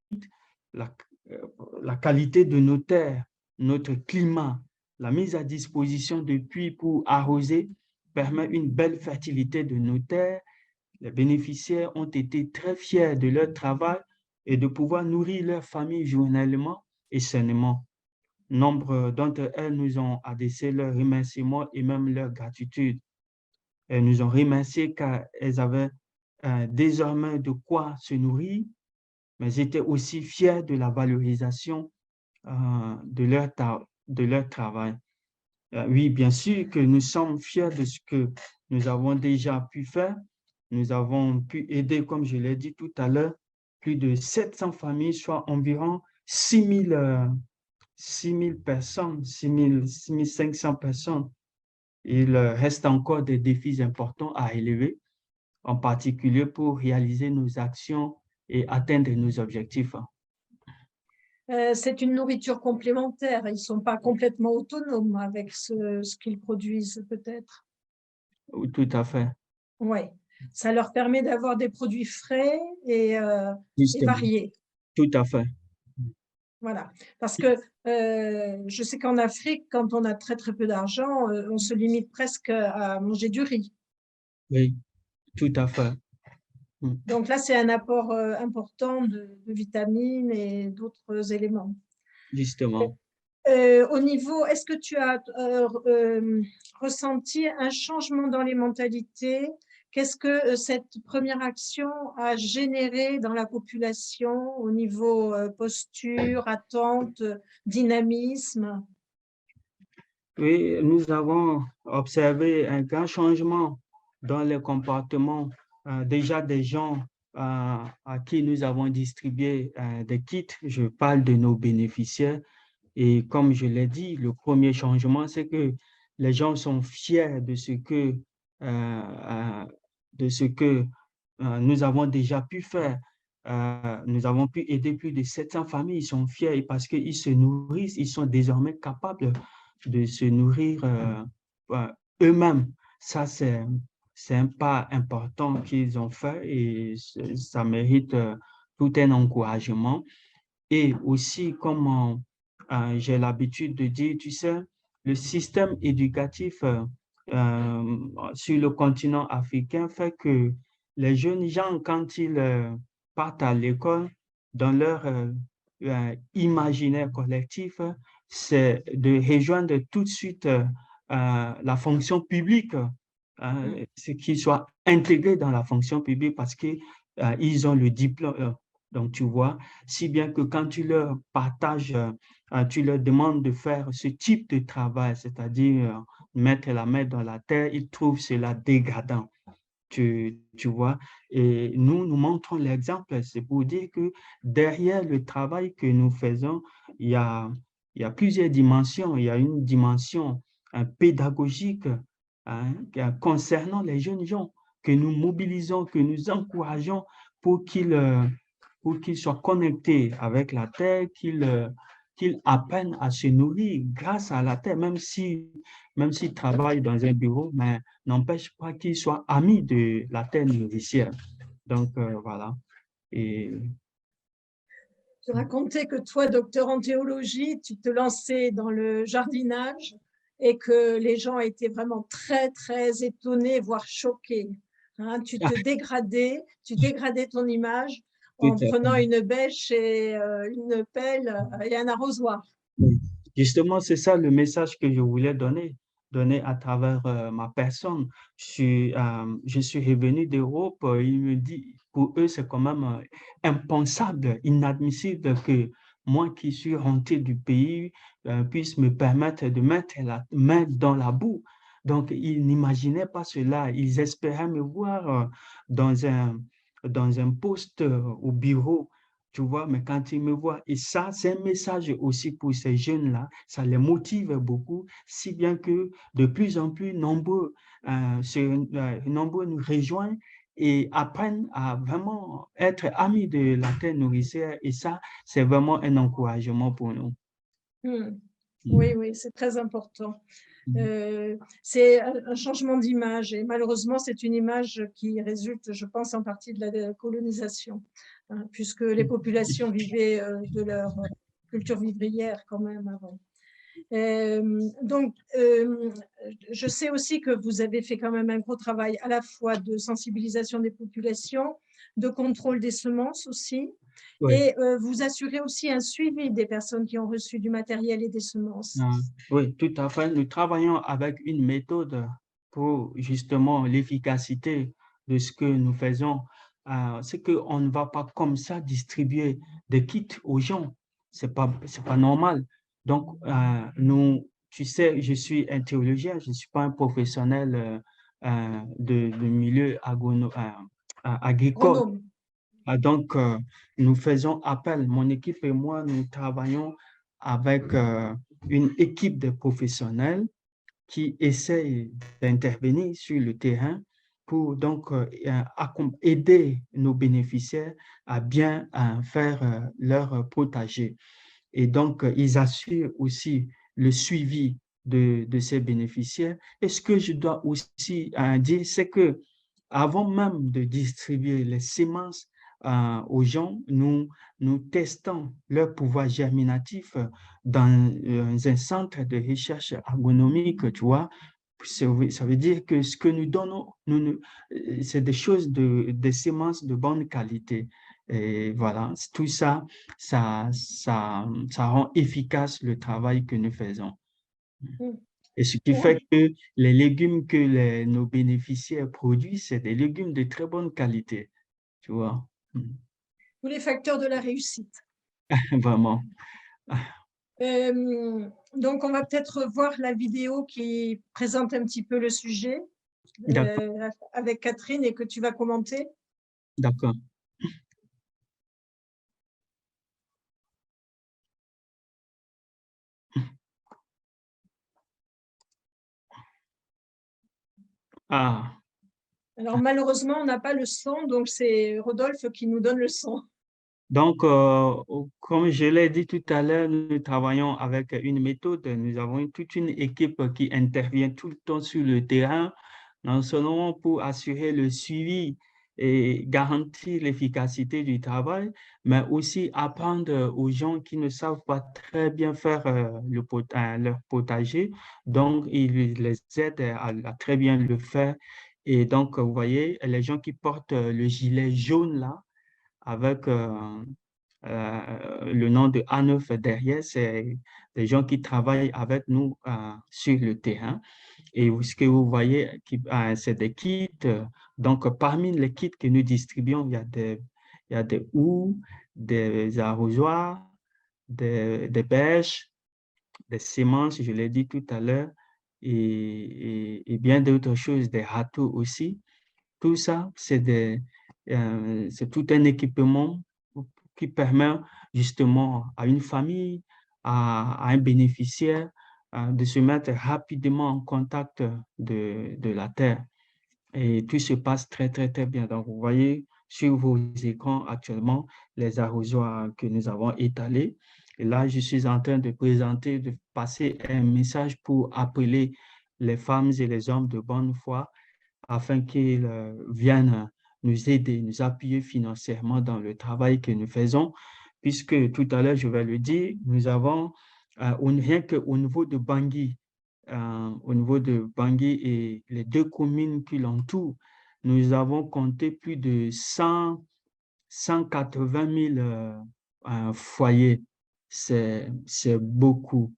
La qualité de nos terres, notre climat, la mise à disposition de puits pour arroser permet une belle fertilité de nos terres. Les bénéficiaires ont été très fiers de leur travail et de pouvoir nourrir leur famille journellement et sainement. Nombre d'entre elles nous ont adressé leurs remerciements et même leur gratitude. Elles nous ont remerciés car elles avaient désormais de quoi se nourrir, mais j'étais aussi fier de la valorisation de leur travail. Oui, bien sûr que nous sommes fiers de ce que nous avons déjà pu faire. Nous avons pu aider, comme je l'ai dit tout à l'heure, plus de 700 familles, soit environ 6 000 personnes, 6 500 personnes. Il reste encore des défis importants à élever, en particulier pour réaliser nos actions et atteindre nos objectifs. C'est une nourriture complémentaire. Ils ne sont pas complètement autonomes avec ce qu'ils produisent, peut-être. Tout à fait. Oui, ça leur permet d'avoir des produits frais et variés. Tout à fait. Voilà, parce que je sais qu'en Afrique, quand on a très très peu d'argent, on se limite presque à manger du riz. Oui, tout à fait. Donc là, c'est un apport important de vitamines et d'autres éléments. Justement. Au niveau, est-ce que tu as ressenti un changement dans les mentalités? Qu'est-ce que cette première action a généré dans la population au niveau posture, attente, dynamisme? Oui, nous avons observé un grand changement dans les comportements déjà des gens à qui nous avons distribué des kits. Je parle de nos bénéficiaires. Et comme je l'ai dit, le premier changement, c'est que les gens sont fiers de ce que nous avons déjà pu faire. Nous avons pu aider plus de 700 familles. Ils sont fiers parce qu'ils se nourrissent, ils sont désormais capables de se nourrir eux-mêmes. Ça, c'est un pas important qu'ils ont fait et ça mérite tout un encouragement. Et aussi, comme j'ai l'habitude de dire, tu sais, le système éducatif sur le continent africain fait que les jeunes gens, quand ils partent à l'école, dans leur imaginaire collectif, c'est de rejoindre tout de suite la fonction publique, ce qu'ils soient intégrés dans la fonction publique parce qu'ils ont le diplôme. Donc, tu vois, si bien que quand tu leur partages, tu leur demandes de faire ce type de travail, c'est-à-dire mettre la main dans la terre, ils trouvent cela dégradant. Tu vois, et nous montrons l'exemple. C'est pour dire que derrière le travail que nous faisons, il y a plusieurs dimensions. Il y a une dimension pédagogique concernant les jeunes gens que nous mobilisons, que nous encourageons pour qu'ils soient connectés avec la terre, qu'ils apprennent à se nourrir grâce à la terre, même s'ils travaillent dans un bureau, mais n'empêche pas qu'ils soient amis de la terre nourricière. Donc, voilà. Et... Tu racontais que toi, docteur en théologie, tu te lançais dans le jardinage et que les gens étaient vraiment très, très étonnés, voire choqués. Hein, tu dégradais ton image en prenant une bêche et une pelle et un arrosoir. Justement, c'est ça le message que je voulais donner à travers ma personne. Je suis revenu d'Europe, il me dit, pour eux, c'est quand même impensable, inadmissible que moi qui suis rentré du pays puisse me permettre de mettre la main dans la boue. Donc, ils n'imaginaient pas cela. Ils espéraient me voir dans un poste au bureau. Tu vois, mais quand ils me voient, et ça, c'est un message aussi pour ces jeunes-là, ça les motive beaucoup, si bien que de plus en plus nombreux nous rejoignent et apprennent à vraiment être amis de la terre nourricière. Et ça, c'est vraiment un encouragement pour nous. Oui, oui, c'est très important. C'est un changement d'image et malheureusement, c'est une image qui résulte, je pense, en partie de la colonisation, hein, puisque les populations vivaient de leur culture vivrière quand même avant. Donc, je sais aussi que vous avez fait quand même un gros travail à la fois de sensibilisation des populations, de contrôle des semences aussi, oui. Et vous assurez aussi un suivi des personnes qui ont reçu du matériel et des semences. Oui, tout à fait. Nous travaillons avec une méthode pour justement l'efficacité de ce que nous faisons. C'est qu'on ne va pas comme ça distribuer des kits aux gens. C'est pas normal. Donc, tu sais, je suis un théologien, je ne suis pas un professionnel de milieu agricole. Donc, nous faisons appel, mon équipe et moi, nous travaillons avec une équipe de professionnels qui essayent d'intervenir sur le terrain pour donc aider nos bénéficiaires à bien faire leur potager. Et donc, ils assurent aussi le suivi de ces bénéficiaires. Et ce que je dois aussi dire, c'est que avant même de distribuer les semences aux gens, nous testons leur pouvoir germinatif dans un centre de recherche agronomique, tu vois. Ça veut dire que ce que nous donnons, c'est des choses, des semences de bonne qualité. Et voilà, tout ça, ça rend efficace le travail que nous faisons. Et ce qui fait que les légumes que nos bénéficiaires produisent, c'est des légumes de très bonne qualité, tu vois. Tous les facteurs de la réussite. Vraiment. Donc, on va peut-être voir la vidéo qui présente un petit peu le sujet avec Catherine et que tu vas commenter. D'accord. Alors, malheureusement, on n'a pas le son, donc c'est Rodolphe qui nous donne le son. Donc, comme je l'ai dit tout à l'heure, nous travaillons avec une méthode. Nous avons toute une équipe qui intervient tout le temps sur le terrain, non seulement pour assurer le suivi et garantir l'efficacité du travail, mais aussi apprendre aux gens qui ne savent pas très bien faire leur potager. Donc, ils les aident à très bien le faire. Et donc, vous voyez, les gens qui portent le gilet jaune là, avec le nom de A9 derrière, c'est des gens qui travaillent avec nous sur le terrain. Et ce que vous voyez, c'est des kits. Donc, parmi les kits que nous distribuons, il y a des houes, des arrosoirs, des bêches, des semences, je l'ai dit tout à l'heure, et bien d'autres choses, des râteaux aussi. Tout ça, c'est tout un équipement qui permet justement à une famille, à un bénéficiaire, de se mettre rapidement en contact de la terre. Et tout se passe très, très, très bien. Donc, vous voyez sur vos écrans actuellement les arrosoirs que nous avons étalés. Et là, je suis en train de présenter, de passer un message pour appeler les femmes et les hommes de bonne foi afin qu'ils viennent nous aider, nous appuyer financièrement dans le travail que nous faisons, puisque tout à l'heure, je vais le dire, nous avons, rien qu'au niveau de Bangui, et les deux communes qui l'entourent, nous avons compté plus de 180 000 foyers. C'est beaucoup.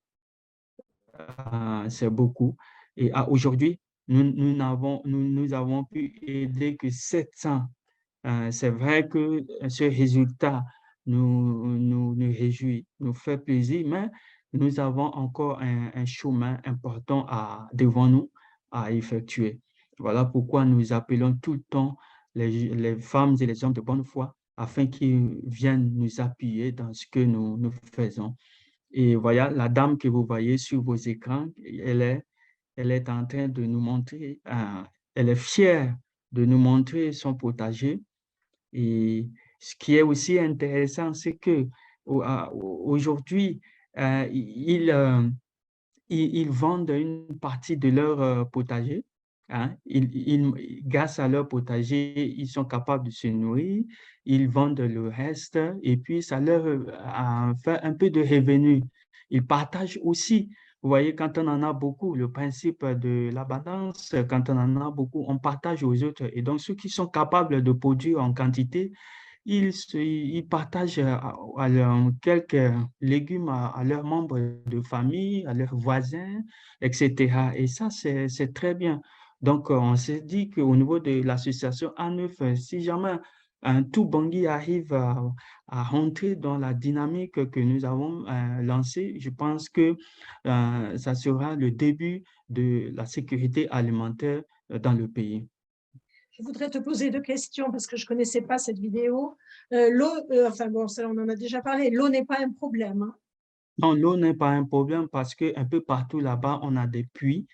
C'est beaucoup. Et aujourd'hui, nous avons pu aider que 700. C'est vrai que ce résultat nous réjouit, nous fait plaisir, mais nous avons encore un chemin important devant nous à effectuer. Voilà pourquoi nous appelons tout le temps les femmes et les hommes de bonne foi afin qu'ils viennent nous appuyer dans ce que nous faisons. Et voilà, la dame que vous voyez sur vos écrans, elle est en train de nous montrer, elle est fière de nous montrer son potager. Et ce qui est aussi intéressant, c'est que aujourd'hui, ils vendent une partie de leur potager. Hein. Grâce à leur potager, ils sont capables de se nourrir, ils vendent le reste et puis ça leur fait un peu de revenus. Ils partagent aussi. Vous voyez, quand on en a beaucoup, le principe de l'abondance, quand on en a beaucoup, on partage aux autres. Et donc, ceux qui sont capables de produire en quantité, ils partagent quelques légumes à leurs membres de famille, à leurs voisins, etc. Et ça, c'est très bien. Donc, on s'est dit qu'au niveau de l'association A9, si jamais un tout Bangui arrive à rentrer dans la dynamique que nous avons lancée, je pense que ça sera le début de la sécurité alimentaire dans le pays. Je voudrais te poser deux questions parce que je ne connaissais pas cette vidéo. L'eau, enfin bon, ça, on en a déjà parlé, l'eau n'est pas un problème. Hein. Non, l'eau n'est pas un problème parce qu'un peu partout là-bas, on a des puits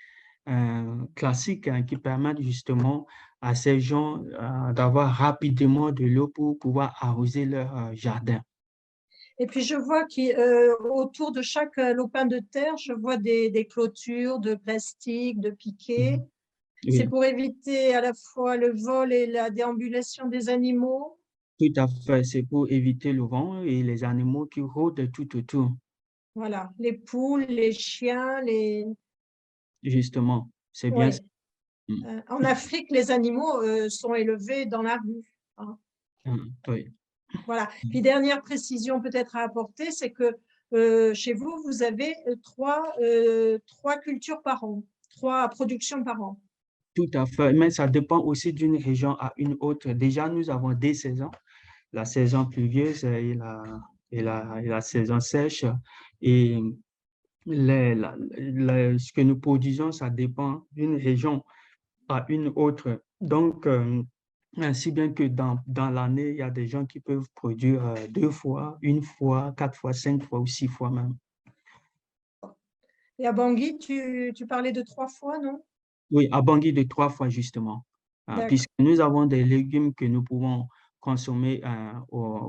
classiques qui permettent justement à ces gens d'avoir rapidement de l'eau pour pouvoir arroser leur jardin. Et puis, je vois qu'autour de chaque lopin de terre, je vois des clôtures de plastique, de piquets. Oui, C'est pour éviter à la fois le vol et la déambulation des animaux. tout à fait. C'est pour éviter le vent et les animaux qui rôdent tout autour. Voilà, les poules, les chiens, les… Justement, c'est bien ça. Ouais. En Afrique, les animaux sont élevés dans la rue. Hein. Oui. Voilà. Puis, dernière précision peut-être à apporter, c'est que chez vous, vous avez trois cultures par an, 3 productions par an. Tout à fait, mais ça dépend aussi d'une région à une autre. Déjà, nous avons des saisons, la saison pluvieuse et la saison sèche. Et ce que nous produisons, ça dépend d'une région à une autre. Donc, ainsi bien que dans l'année, il y a des gens qui peuvent produire 2 fois, 1 fois, 4 fois, 5 fois ou 6 fois même. Et à Bangui, tu parlais de 3 fois, non? Oui, à Bangui de 3 fois justement, puisque nous avons des légumes que nous pouvons consommer,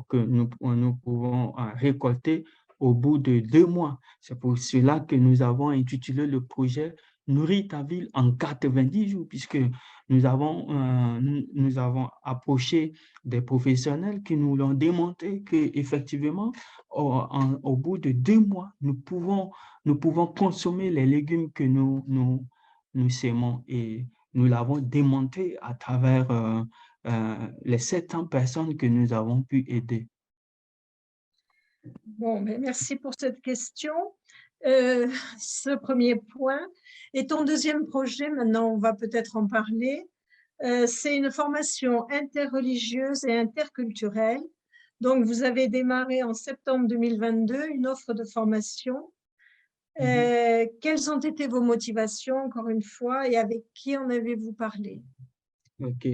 que nous pouvons récolter au bout de 2 mois. C'est pour cela que nous avons intitulé le projet Nourrir ta ville en 90 jours, puisque nous avons approché des professionnels qui nous l'ont démontré qu'effectivement, au bout de 2 mois, nous pouvons consommer les légumes que nous s'aimons et nous l'avons démontré à travers les 700 personnes que nous avons pu aider. Bon, mais merci pour cette question. Ce premier point. Et ton deuxième projet, maintenant on va peut-être en parler, c'est une formation interreligieuse et interculturelle. Donc, vous avez démarré en septembre 2022 une offre de formation. Quelles ont été vos motivations, encore une fois, et avec qui en avez-vous parlé? OK.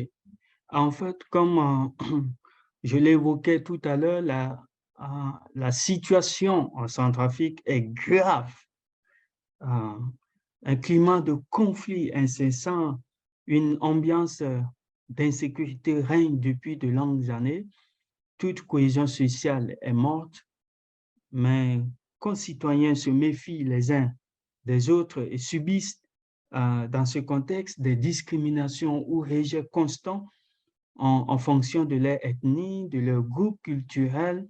En fait, comme je l'évoquais tout à l'heure, la situation en Centrafrique est grave. Un climat de conflit incessant, une ambiance d'insécurité règne depuis de longues années. Toute cohésion sociale est morte. Mes concitoyens se méfient les uns des autres et subissent dans ce contexte des discriminations ou rejets constants en fonction de leur ethnie, de leur groupe culturel,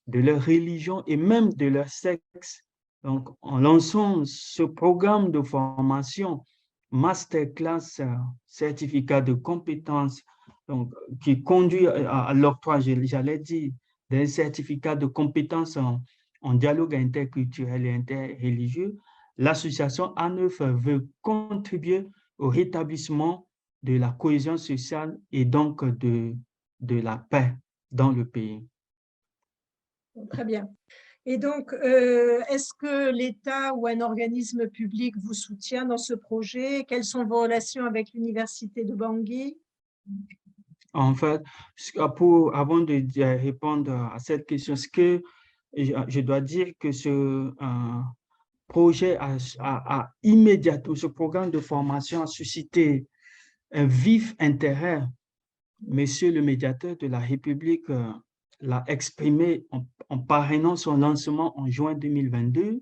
de leur religion et même de leur sexe. Donc, en lançant ce programme de formation, masterclass, certificat de compétences, donc, qui conduit à l'octroi, j'allais dire, d'un certificat de compétences en dialogue interculturel et interreligieux, l'association A9 veut contribuer au rétablissement de la cohésion sociale et donc de la paix dans le pays. Très bien. Et donc, est-ce que l'État ou un organisme public vous soutient dans ce projet? Quelles sont vos relations avec l'Université de Bangui? En fait, avant de répondre à cette question, ce que je dois dire que ce projet a immédiatement, ce programme de formation a suscité un vif intérêt. Monsieur le médiateur de la République l'a exprimé en parrainant son lancement en juin 2022.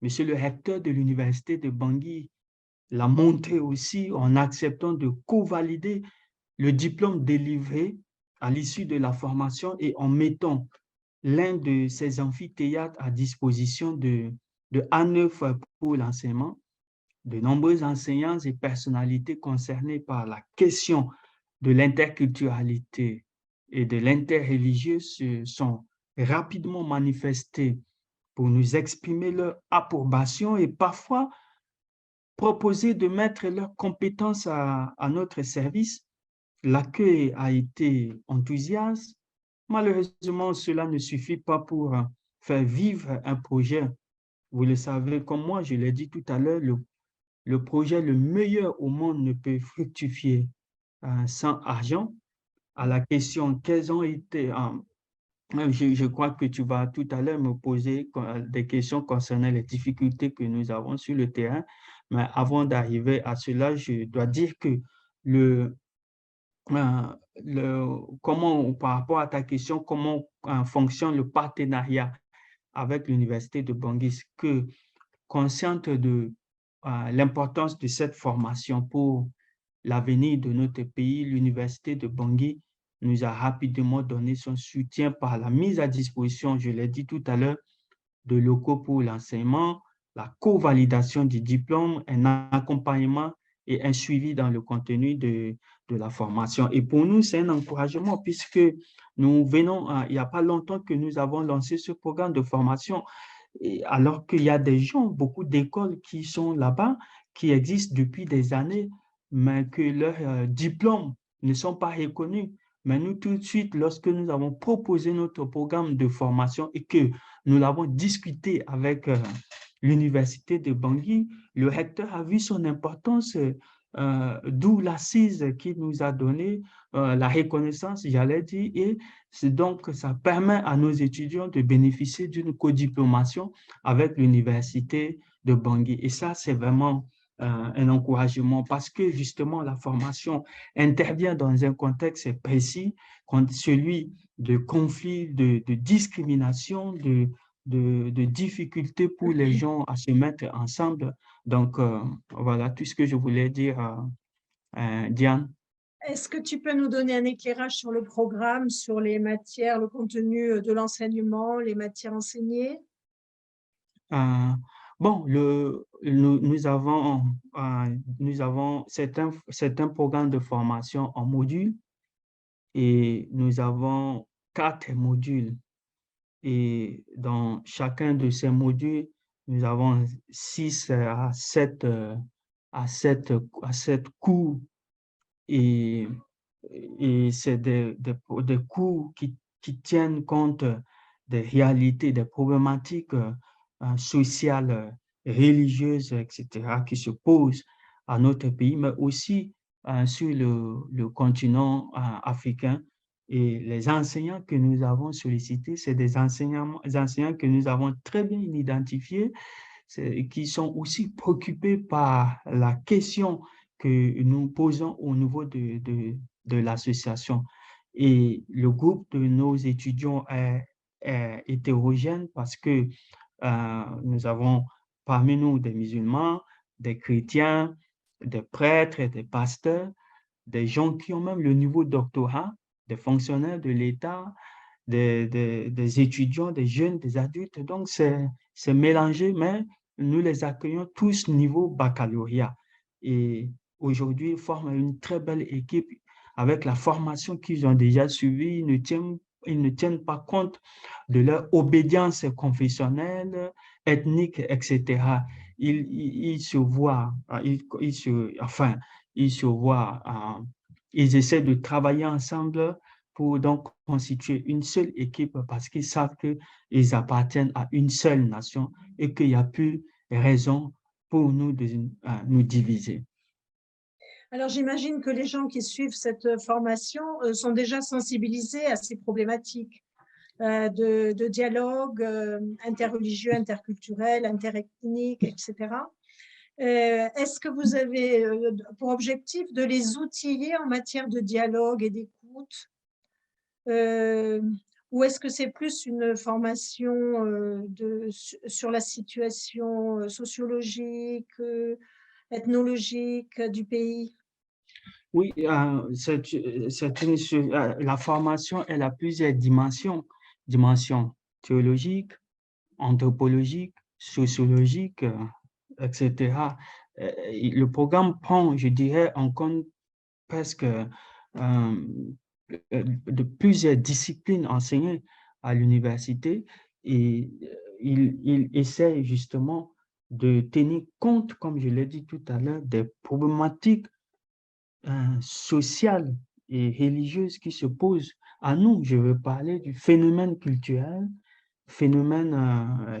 Monsieur le recteur de l'Université de Bangui l'a montré aussi en acceptant de co-valider le diplôme délivré à l'issue de la formation et en mettant l'un de ses amphithéâtres à disposition de A9 pour l'enseignement. De nombreux enseignants et personnalités concernées par la question de l'interculturalité et de l'interreligieux se sont rapidement manifestés pour nous exprimer leur approbation et parfois proposer de mettre leurs compétences à notre service. L'accueil a été enthousiaste. Malheureusement, cela ne suffit pas pour faire vivre un projet. Vous le savez, comme moi, je l'ai dit tout à l'heure, le projet le meilleur au monde ne peut fructifier sans argent. À la question, quelles ont été... je crois que tu vas tout à l'heure me poser des questions concernant les difficultés que nous avons sur le terrain. Mais avant d'arriver à cela, je dois dire que par rapport à ta question, comment fonctionne le partenariat avec l'Université de Bangui, que consciente de l'importance de cette formation pour l'avenir de notre pays, l'Université de Bangui nous a rapidement donné son soutien par la mise à disposition, je l'ai dit tout à l'heure, de locaux pour l'enseignement, la co-validation du diplôme, un accompagnement et un suivi dans le contenu de la formation. Et pour nous, c'est un encouragement puisque nous venons, il n'y a pas longtemps que nous avons lancé ce programme de formation, et alors qu'il y a des gens, beaucoup d'écoles qui sont là-bas, qui existent depuis des années, mais que leurs diplômes ne sont pas reconnus. Mais nous, tout de suite, lorsque nous avons proposé notre programme de formation et que nous l'avons discuté avec l'Université de Bangui, le recteur a vu son importance, d'où l'assise qu'il nous a donné, la reconnaissance, j'allais dire, et donc ça permet à nos étudiants de bénéficier d'une codiplomation avec l'Université de Bangui. Et ça, c'est vraiment un encouragement parce que justement, la formation intervient dans un contexte précis, celui de conflit, de discrimination, de difficultés pour les gens à se mettre ensemble. Donc, voilà tout ce que je voulais dire, Diane. Est-ce que tu peux nous donner un éclairage sur le programme, sur les matières, le contenu de l'enseignement, les matières enseignées? Bon, nous avons certains programmes de formation en module et nous avons 4 modules. Et dans chacun de ces modules, nous avons 6 à 7 cours. Et c'est des cours qui tiennent compte des réalités, des problématiques sociales, religieuses, etc., qui se posent à notre pays, mais aussi sur le continent africain. Et les enseignants que nous avons sollicités, c'est des enseignants que nous avons très bien identifiés, qui sont aussi préoccupés par la question que nous posons au niveau de l'association. Et le groupe de nos étudiants est hétérogène parce que nous avons parmi nous des musulmans, des chrétiens, des prêtres, des pasteurs, des gens qui ont même le niveau doctorat, des fonctionnaires de l'État, des étudiants, des jeunes, des adultes. Donc, c'est mélangé, mais nous les accueillons tous niveau baccalauréat. Et aujourd'hui, ils forment une très belle équipe avec la formation qu'ils ont déjà suivie. Ils ne tiennent pas compte de leur obédience confessionnelle, ethnique, etc. Ils se voient, ils se voient, ils essaient de travailler ensemble pour donc constituer une seule équipe parce qu'ils savent qu'ils appartiennent à une seule nation et qu'il n'y a plus raison pour nous de nous diviser. Alors, j'imagine que les gens qui suivent cette formation sont déjà sensibilisés à ces problématiques de dialogue interreligieux, interculturel, interethnique, etc. Est-ce que vous avez pour objectif de les outiller en matière de dialogue et d'écoute ou est-ce que c'est plus une formation sur la situation sociologique, ethnologique du pays? Oui, la formation, elle a plusieurs dimensions. Dimension théologique, anthropologique, sociologique, etc. Le programme prend, je dirais, en compte presque de plusieurs disciplines enseignées à l'université et il essaie justement de tenir compte, comme je l'ai dit tout à l'heure, des problématiques sociales et religieuses qui se posent à nous. Je veux parler du phénomène culturel, phénomène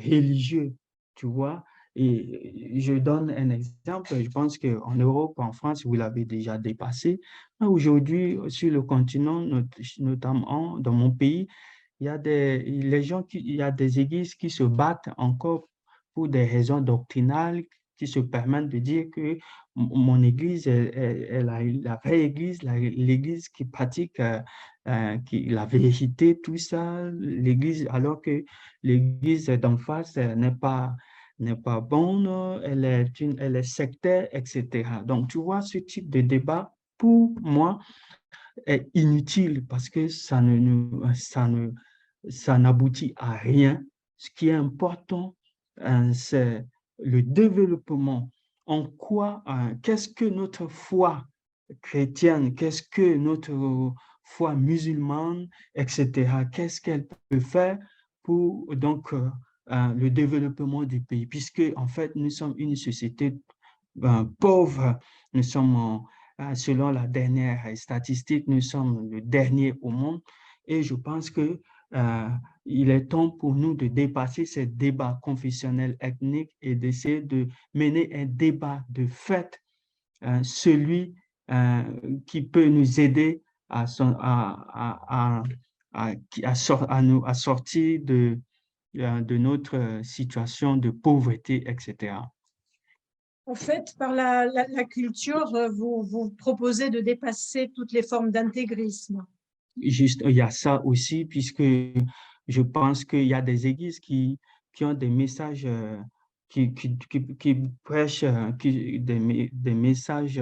religieux, tu vois. Et je donne un exemple, je pense qu'en Europe, en France, vous l'avez déjà dépassé. Aujourd'hui, sur le continent, notamment dans mon pays, il y a il y a des églises qui se battent encore pour des raisons doctrinales, qui se permettent de dire que mon église est la vraie église, l'église qui pratique la vérité, tout ça, l'église, alors que l'église d'en face n'est pas bonne, elle est sectaire, etc. Donc, tu vois, ce type de débat, pour moi, est inutile parce que ça n'aboutit à rien. Ce qui est important, c'est le développement. En quoi, qu'est-ce que notre foi chrétienne, qu'est-ce que notre foi musulmane, etc., qu'est-ce qu'elle peut faire pour donc le développement du pays, puisque en fait, nous sommes une société pauvre, nous sommes, selon la dernière statistique, nous sommes le dernier au monde, et je pense que il est temps pour nous de dépasser ces débats confessionnels ethniques et d'essayer de mener un débat de fait, celui qui peut nous aider à sortir de notre situation de pauvreté, etc. En fait, par la culture, vous proposez de dépasser toutes les formes d'intégrisme. Juste, il y a ça aussi, puisque je pense qu'il y a des églises qui ont des messages, qui prêchent des messages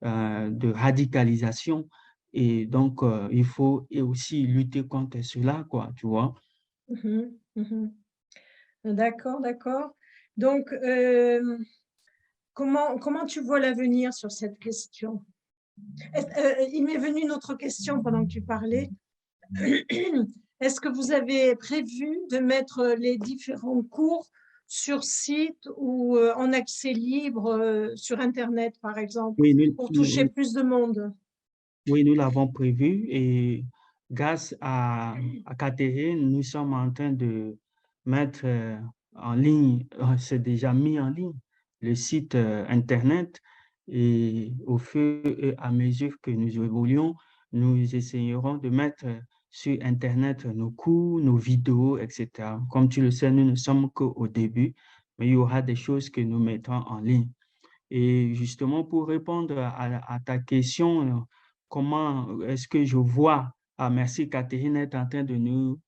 de radicalisation. Et donc, il faut aussi lutter contre cela, quoi, tu vois. D'accord, d'accord. Donc, comment tu vois l'avenir sur cette question? Il m'est venu une autre question pendant que tu parlais. Est-ce que vous avez prévu de mettre les différents cours sur site ou en accès libre sur Internet, par exemple, Oui, pour toucher plus de monde? oui, nous l'avons prévu et grâce à Catherine, nous sommes en train de mettre en ligne, c'est déjà mis en ligne, le site Internet et au fur et à mesure que nous évoluons, nous essayerons de mettre sur Internet nos cours, nos vidéos, etc. Comme tu le sais, nous ne sommes qu'au début, mais il y aura des choses que nous mettrons en ligne. Et justement, pour répondre à ta question, comment est-ce que je vois, merci Catherine, est en train de nous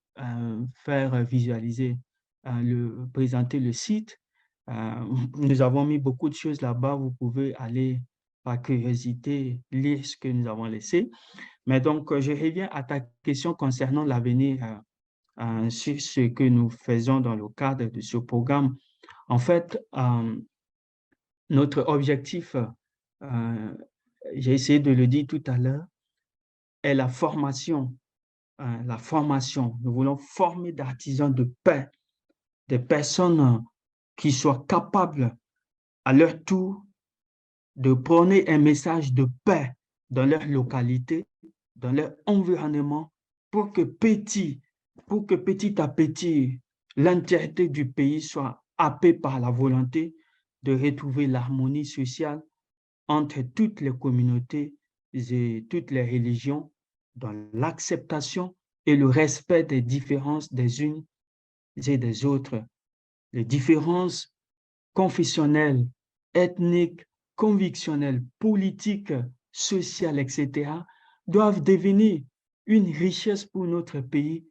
faire visualiser, présenter le site. Nous avons mis beaucoup de choses là-bas. Vous pouvez aller par curiosité lire ce que nous avons laissé. Mais donc, je reviens à ta question concernant l'avenir sur ce que nous faisons dans le cadre de ce programme. En fait, notre objectif, j'ai essayé de le dire tout à l'heure, est la formation. La formation. Nous voulons former d'artisans de paix, des personnes qui soient capables à leur tour de prôner un message de paix dans leur localité, dans leur environnement, pour que petit à petit, l'entièreté du pays soit happée par la volonté de retrouver l'harmonie sociale entre toutes les communautés et toutes les religions, dans l'acceptation et le respect des différences des unes et des autres. Les différences confessionnelles, ethniques, convictionnelles, politiques, sociales, etc., doivent devenir une richesse pour notre pays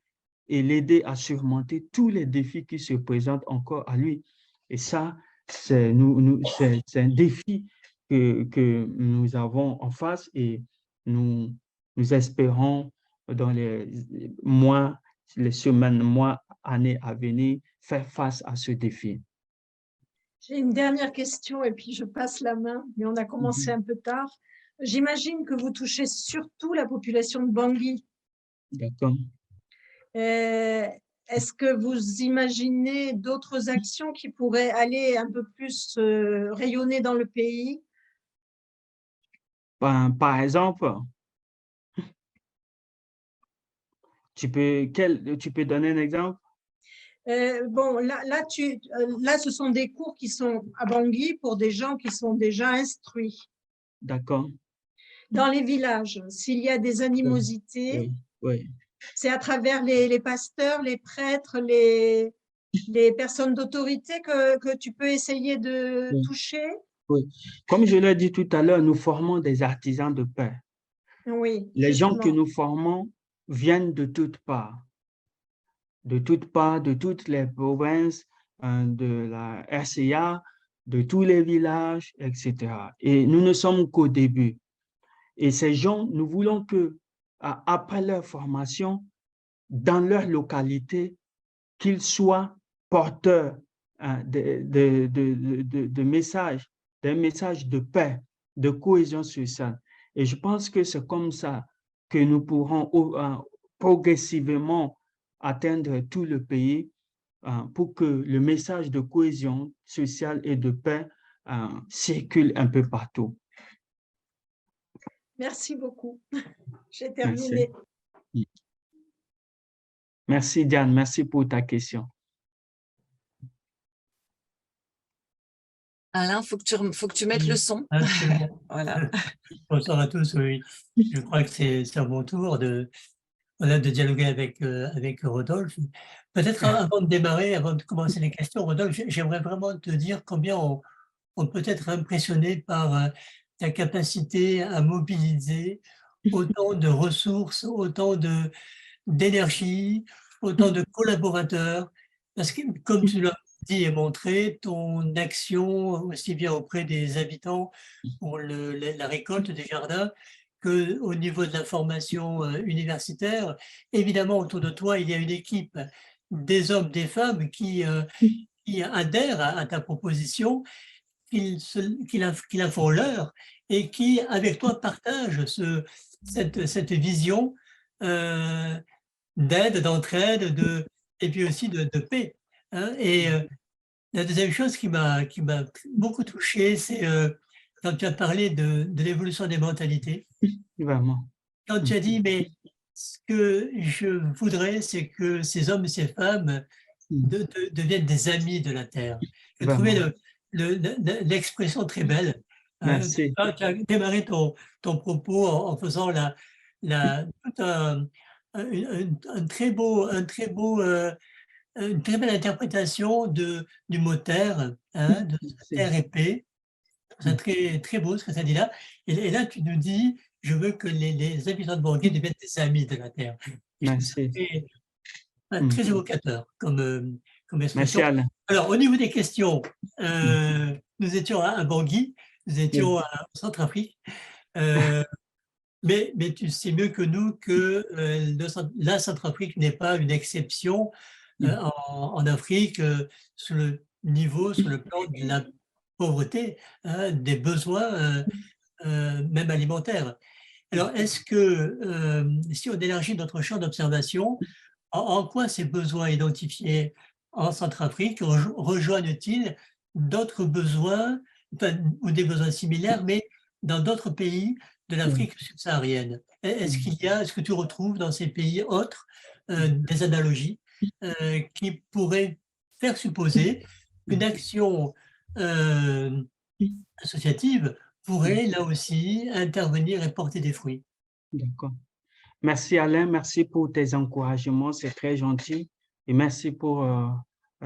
et l'aider à surmonter tous les défis qui se présentent encore à lui. Et ça, c'est un défi que nous avons en face et nous espérons dans les mois, les semaines, mois, années à venir, faire face à ce défi. J'ai une dernière question et puis je passe la main, mais on a commencé un peu tard. J'imagine que vous touchez surtout la population de Bangui. D'accord. Est-ce que vous imaginez d'autres actions qui pourraient aller un peu plus rayonner dans le pays? Par exemple, tu peux donner un exemple? Bon, là, ce sont des cours qui sont à Bangui pour des gens qui sont déjà instruits. D'accord. Dans les villages, s'il y a des animosités, oui, oui. c'est à travers les pasteurs, les prêtres, les personnes d'autorité que tu peux essayer de toucher? Oui. Comme je l'ai dit tout à l'heure, nous formons des artisans de paix. Oui, Les justement. gens que nous formons viennent de toutes parts, de toutes les provinces, de la RCA, de tous les villages, etc. Et nous ne sommes qu'au début. Et ces gens, nous voulons que, après leur formation, dans leur localité, qu'ils soient porteurs de messages, d'un message de paix, de cohésion sociale. Et je pense que c'est comme ça que nous pourrons progressivement atteindre tout le pays pour que le message de cohésion sociale et de paix circule un peu partout. Merci beaucoup. J'ai terminé. Merci. Merci Diane, merci pour ta question. Alain, faut que tu mettes le son. Voilà. Bonsoir à tous, oui. Je crois que c'est à mon tour de dialoguer avec Rodolphe. Peut-être avant de démarrer, avant de commencer les questions, Rodolphe, j'aimerais vraiment te dire combien on peut être impressionné par ta capacité à mobiliser autant de ressources, autant d'énergie, autant de collaborateurs. Parce que, comme tu l'as dit et montré, ton action, aussi bien auprès des habitants pour la récolte des jardins, qu'au niveau de la formation universitaire, évidemment, autour de toi, il y a une équipe des hommes, des femmes qui adhèrent à ta proposition, qui la font leur et qui, avec toi, partagent cette vision d'aide, d'entraide, et puis aussi de paix. Hein. Et la deuxième chose qui m'a beaucoup touché, c'est quand tu as parlé de l'évolution des mentalités. Vraiment. Quand tu as dit, mais ce que je voudrais, c'est que ces hommes et ces femmes deviennent des amis de la Terre. J'ai trouvé l'expression très belle. Merci. Tu as démarré ton propos en faisant tout un très beau, une très belle interprétation du mot terre, hein, de terre et paix. C'est très, très beau ce que ça dit là. Et là, tu nous dis, je veux que les habitants de Bangui deviennent des amis de la terre. Merci. Très évocateur comme expression. Merci Alain. Alors, au niveau des questions, nous étions à Bangui, nous étions en Centrafrique, mais tu sais mieux que nous que la Centrafrique n'est pas une exception en Afrique sur le plan de la pauvreté, hein, des besoins même alimentaires. Alors, est-ce que si on élargit notre champ d'observation, en quoi ces besoins identifiés en Centrafrique rejoignent-ils d'autres besoins, ou des besoins similaires, mais dans d'autres pays de l'Afrique subsaharienne? Est-ce que tu retrouves dans ces pays autres des analogies qui pourraient faire supposer qu'une action associative pourrait là aussi intervenir et porter des fruits? D'accord. Merci Alain, merci pour tes encouragements, c'est très gentil. Et merci pour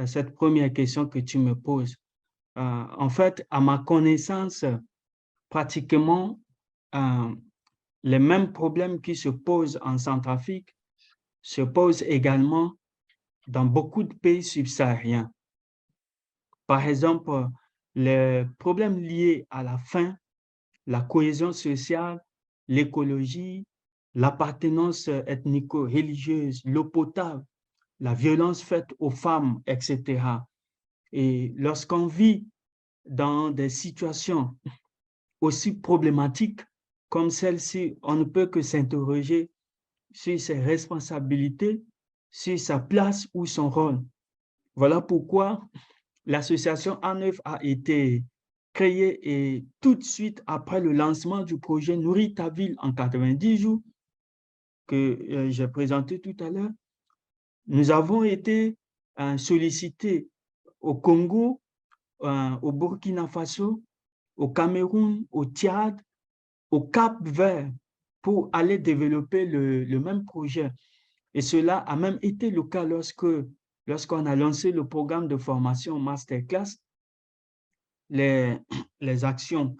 cette première question que tu me poses. En fait, à ma connaissance, pratiquement les mêmes problèmes qui se posent en Centrafrique se posent également dans beaucoup de pays subsahariens. Par exemple, les problèmes liés à la faim, la cohésion sociale, l'écologie, l'appartenance ethnico-religieuse, l'eau potable, la violence faite aux femmes, etc. Et lorsqu'on vit dans des situations aussi problématiques comme celle-ci, on ne peut que s'interroger sur ses responsabilités, sur sa place ou son rôle. Voilà pourquoi l'association A9 a été créée et tout de suite après le lancement du projet Nourris ta ville en 90 jours, que j'ai présenté tout à l'heure, nous avons été sollicités au Congo, au Burkina Faso, au Cameroun, au Tchad, au Cap-Vert pour aller développer le même projet. Et cela a même été le cas lorsqu'on a lancé le programme de formation Masterclass. Les actions,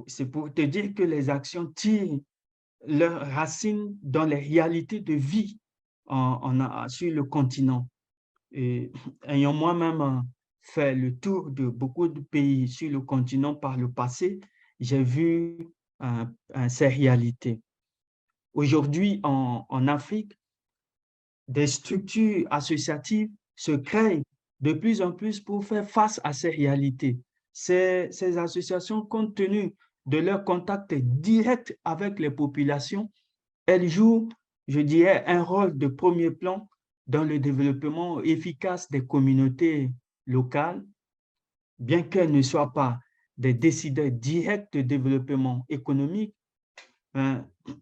c'est pour te dire que les actions tirent leurs racines dans les réalités de vie sur le continent. Et ayant moi-même fait le tour de beaucoup de pays sur le continent par le passé, j'ai vu ces réalités. Aujourd'hui, en Afrique, des structures associatives se créent de plus en plus pour faire face à ces réalités. Ces associations, compte tenu de leur contact direct avec les populations, elles jouent, je dirais, un rôle de premier plan dans le développement efficace des communautés locales, bien qu'elles ne soient pas des décideurs directs de développement économique.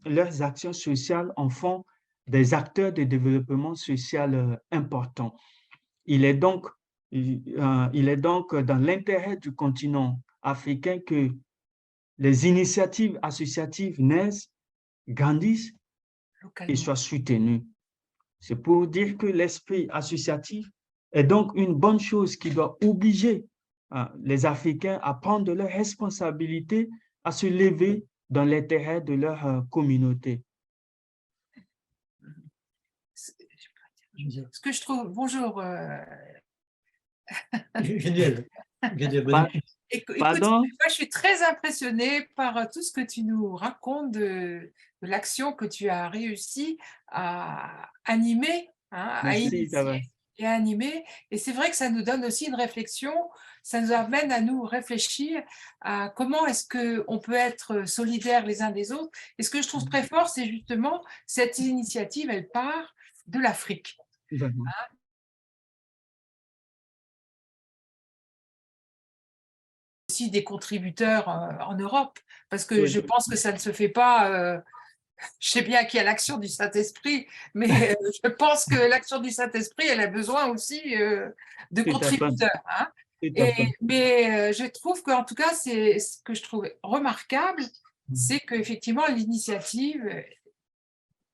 Leurs actions sociales en font des acteurs de développement social importants. Il est donc dans l'intérêt du continent africain que les initiatives associatives naissent, grandissent et soient soutenues. C'est pour dire que l'esprit associatif est donc une bonne chose qui doit obliger les Africains à prendre leurs responsabilités, à se lever dans l'intérêt de leur communauté. Ce que je trouve, bonjour. Écoute, moi, je suis très impressionnée par tout ce que tu nous racontes de l'action que tu as réussi à animer, à initier et à animer. Et c'est vrai que ça nous donne aussi une réflexion, ça nous amène à nous réfléchir à comment est-ce qu'on peut être solidaires les uns des autres. Et ce que je trouve très fort, c'est justement cette initiative, elle part de l'Afrique. Vraiment. Aussi des contributeurs en Europe, parce que Oui. je pense que ça ne se fait pas. Je sais bien qu'il y a l'action du Saint-Esprit, mais je pense que l'action du Saint-Esprit, elle a besoin aussi de Tout à fait. contributeurs. Hein. Tout à fait. Mais je trouve qu'en tout cas, c'est ce que je trouve remarquable, c'est qu'effectivement, l'initiative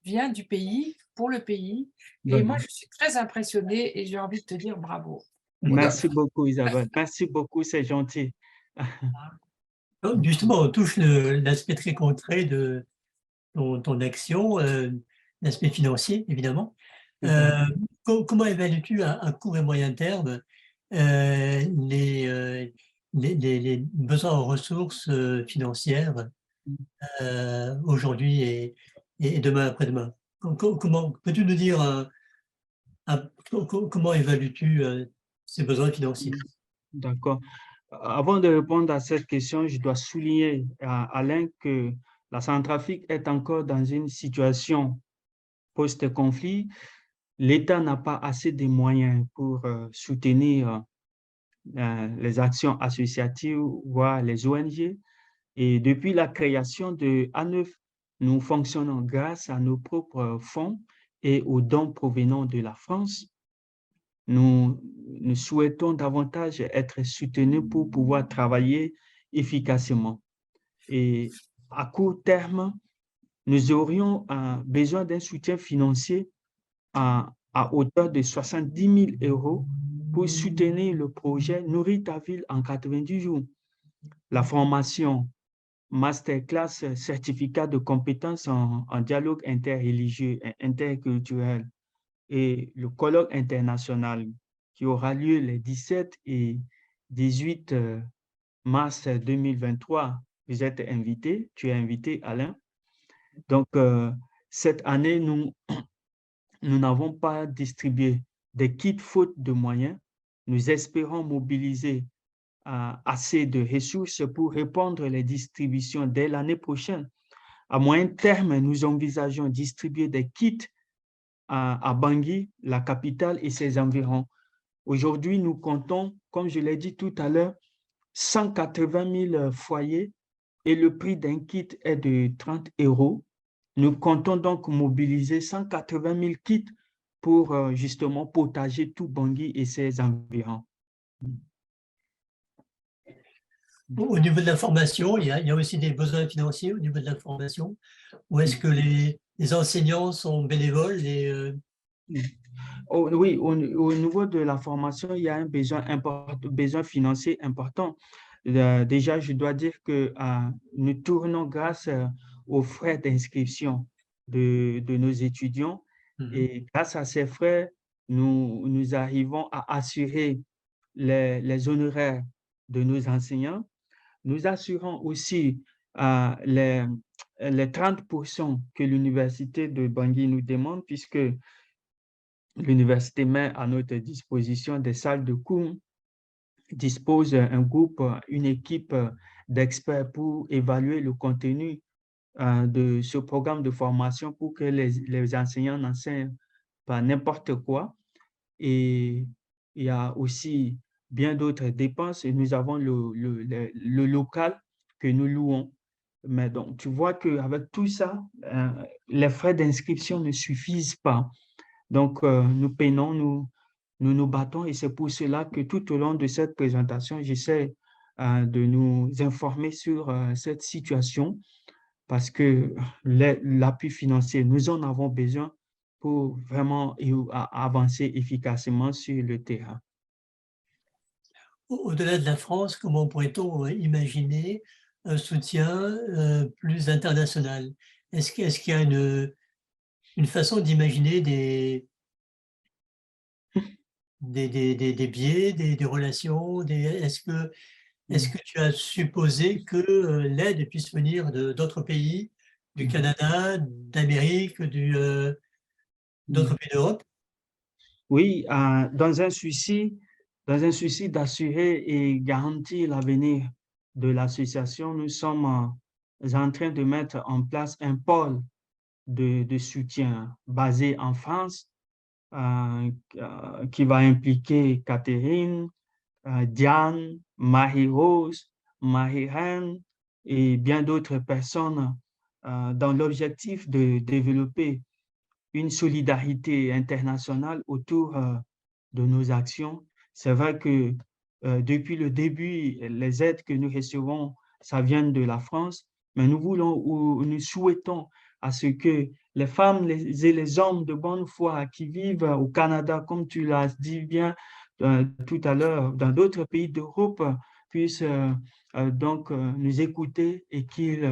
vient du pays, pour le pays. Et Vraiment. moi, je suis très impressionnée et j'ai envie de te dire bravo. Merci beaucoup, Isabelle. Merci beaucoup, c'est gentil. Donc, justement, on touche l'aspect très concret de ton action, l'aspect financier, évidemment. Comment évalues-tu à court et moyen terme les besoins en ressources financières aujourd'hui et demain après-demain? Comment peux-tu nous dire comment évalues-tu ces besoins financiers? D'accord. Avant de répondre à cette question, je dois souligner, Alain, que la Centrafrique est encore dans une situation post-conflit. L'État n'a pas assez de moyens pour soutenir les actions associatives, voire les ONG. Et depuis la création de A9, nous fonctionnons grâce à nos propres fonds et aux dons provenant de la France. Nous souhaitons davantage être soutenus pour pouvoir travailler efficacement. Et à court terme, nous aurions besoin d'un soutien financier à hauteur de 70 000 € pour soutenir le projet Nourrir ta ville en 90 jours. La formation masterclass, certificat de compétences en dialogue interreligieux et interculturel et le colloque international qui aura lieu les 17 et 18 mars 2023. Vous êtes invité, tu es invité, Alain. Donc, cette année, nous n'avons pas distribué des kits faute de moyens. Nous espérons mobiliser assez de ressources pour répondre les distributions dès l'année prochaine. À moyen terme, nous envisageons distribuer des kits à Bangui, la capitale et ses environs. Aujourd'hui, nous comptons, comme je l'ai dit tout à l'heure, 180 000 foyers et le prix d'un kit est de 30 €. Nous comptons donc mobiliser 180 000 kits pour justement potager tout Bangui et ses environs. Au niveau de la formation, il y a aussi des besoins financiers au niveau de la formation. Ou est-ce que les enseignants sont bénévoles Oui, au niveau de la formation, il y a un besoin financier important. Déjà, je dois dire que nous tournons grâce aux frais d'inscription de nos étudiants. Et grâce à ces frais, nous arrivons à assurer les honoraires de nos enseignants. Nous assurons aussi les 30% que l'Université de Bangui nous demande, puisque l'université met à notre disposition des salles de cours, dispose un groupe, une équipe d'experts pour évaluer le contenu de ce programme de formation pour que les enseignants n'enseignent pas n'importe quoi. Et il y a aussi bien d'autres dépenses et nous avons le local que nous louons. Mais donc, tu vois qu'avec tout ça, les frais d'inscription ne suffisent pas. Donc, nous peinons, nous battons et c'est pour cela que tout au long de cette présentation, j'essaie de nous informer sur cette situation parce que l'appui financier, nous en avons besoin pour vraiment avancer efficacement sur le terrain. Au-delà de la France, comment pourrait-on imaginer un soutien plus international? Est-ce qu'il y a une façon d'imaginer des biais, des relations? Est-ce que tu as supposé que l'aide puisse venir d'autres pays, du Canada, d'Amérique, d'autres pays d'Europe? Oui, dans un souci d'assurer et garantir l'avenir de l'association, nous sommes en train de mettre en place un pôle de soutien basé en France qui va impliquer Catherine, Diane, Marie-Rose, Marie-Reine et bien d'autres personnes dans l'objectif de développer une solidarité internationale autour de nos actions. C'est vrai que depuis le début, les aides que nous recevons, ça vient de la France, mais nous voulons ou nous souhaitons à ce que les femmes et les hommes de bonne foi qui vivent au Canada, comme tu l'as dit bien tout à l'heure, dans d'autres pays d'Europe, puissent donc nous écouter et qu'ils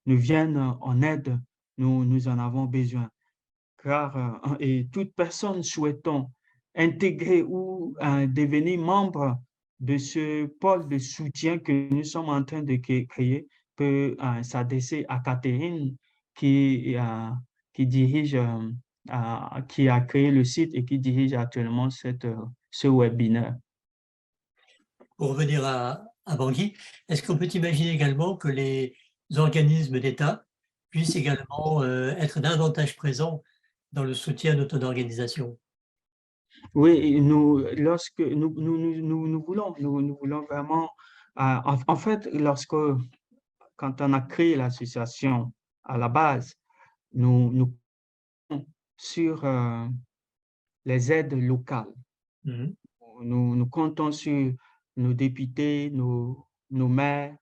nous viennent en aide. Nous en avons besoin. Car et toute personne souhaitant intégrer ou devenir membre de ce pôle de soutien que nous sommes en train de créer peut s'adresser à Catherine qui dirige, qui a créé le site et qui dirige actuellement ce webinaire. Pour revenir à Bangui, est-ce qu'on peut imaginer également que les organismes d'État puissent également être davantage présents dans le soutien de ton organisation? Oui, lorsque nous voulons vraiment, en fait, quand on a créé l'association à la base, nous comptons sur les aides locales. Mmh. Nous comptons sur nos députés, nos maires,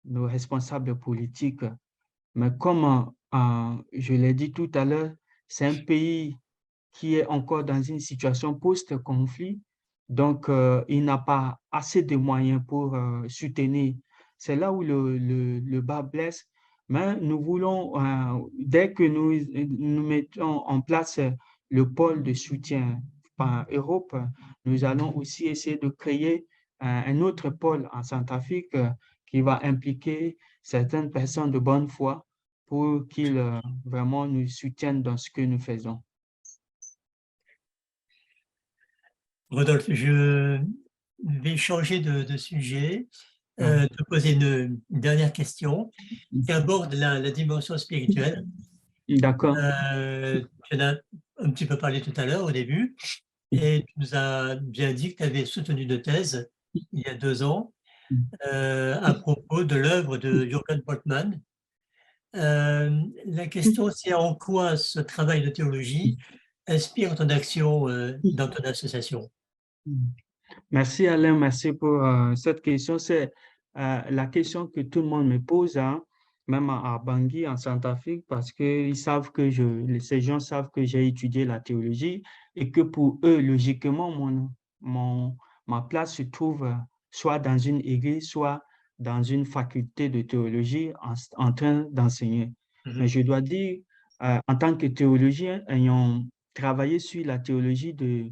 nos responsables politiques. Mais comme je l'ai dit tout à l'heure, c'est un pays qui est encore dans une situation post-conflit, donc il n'a pas assez de moyens pour soutenir. C'est là où le bas blesse. Mais nous voulons, dès que nous mettons en place le pôle de soutien par Europe, nous allons aussi essayer de créer un autre pôle en Centrafrique qui va impliquer certaines personnes de bonne foi pour qu'ils vraiment nous soutiennent dans ce que nous faisons. Rodolphe, je vais changer de sujet, te poser une dernière question qui aborde la dimension spirituelle. D'accord. Tu en as un petit peu parlé tout à l'heure au début et tu nous as bien dit que tu avais soutenu une thèse il y a 2 ans à propos de l'œuvre de Jürgen Moltmann. La question, c'est en quoi ce travail de théologie inspire ton action dans ton association? Merci Alain, merci pour cette question. C'est la question que tout le monde me pose, hein, même à Bangui, en Centrafrique, parce que ces gens savent que j'ai étudié la théologie et que pour eux, logiquement, ma place se trouve soit dans une église, soit dans une faculté de théologie en train d'enseigner. Mais je dois dire, en tant que théologien, ayant travaillé sur la théologie de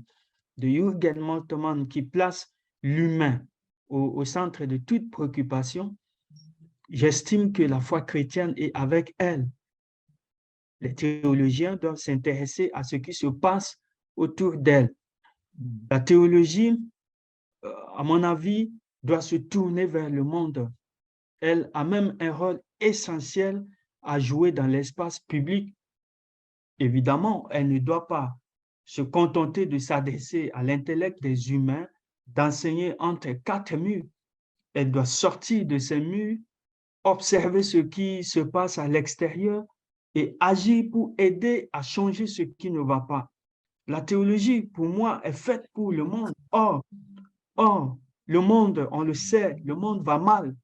Jürgen Moltmann qui place l'humain au centre de toute préoccupation, j'estime que la foi chrétienne est avec elle. Les théologiens doivent s'intéresser à ce qui se passe autour d'elle. La théologie, à mon avis, doit se tourner vers le monde. Elle a même un rôle essentiel à jouer dans l'espace public. Évidemment, elle ne doit pas se contenter de s'adresser à l'intellect des humains, d'enseigner entre 4 murs. Elle doit sortir de ces murs, observer ce qui se passe à l'extérieur et agir pour aider à changer ce qui ne va pas. La théologie, pour moi, est faite pour le monde. Or, le monde, on le sait, le monde va mal.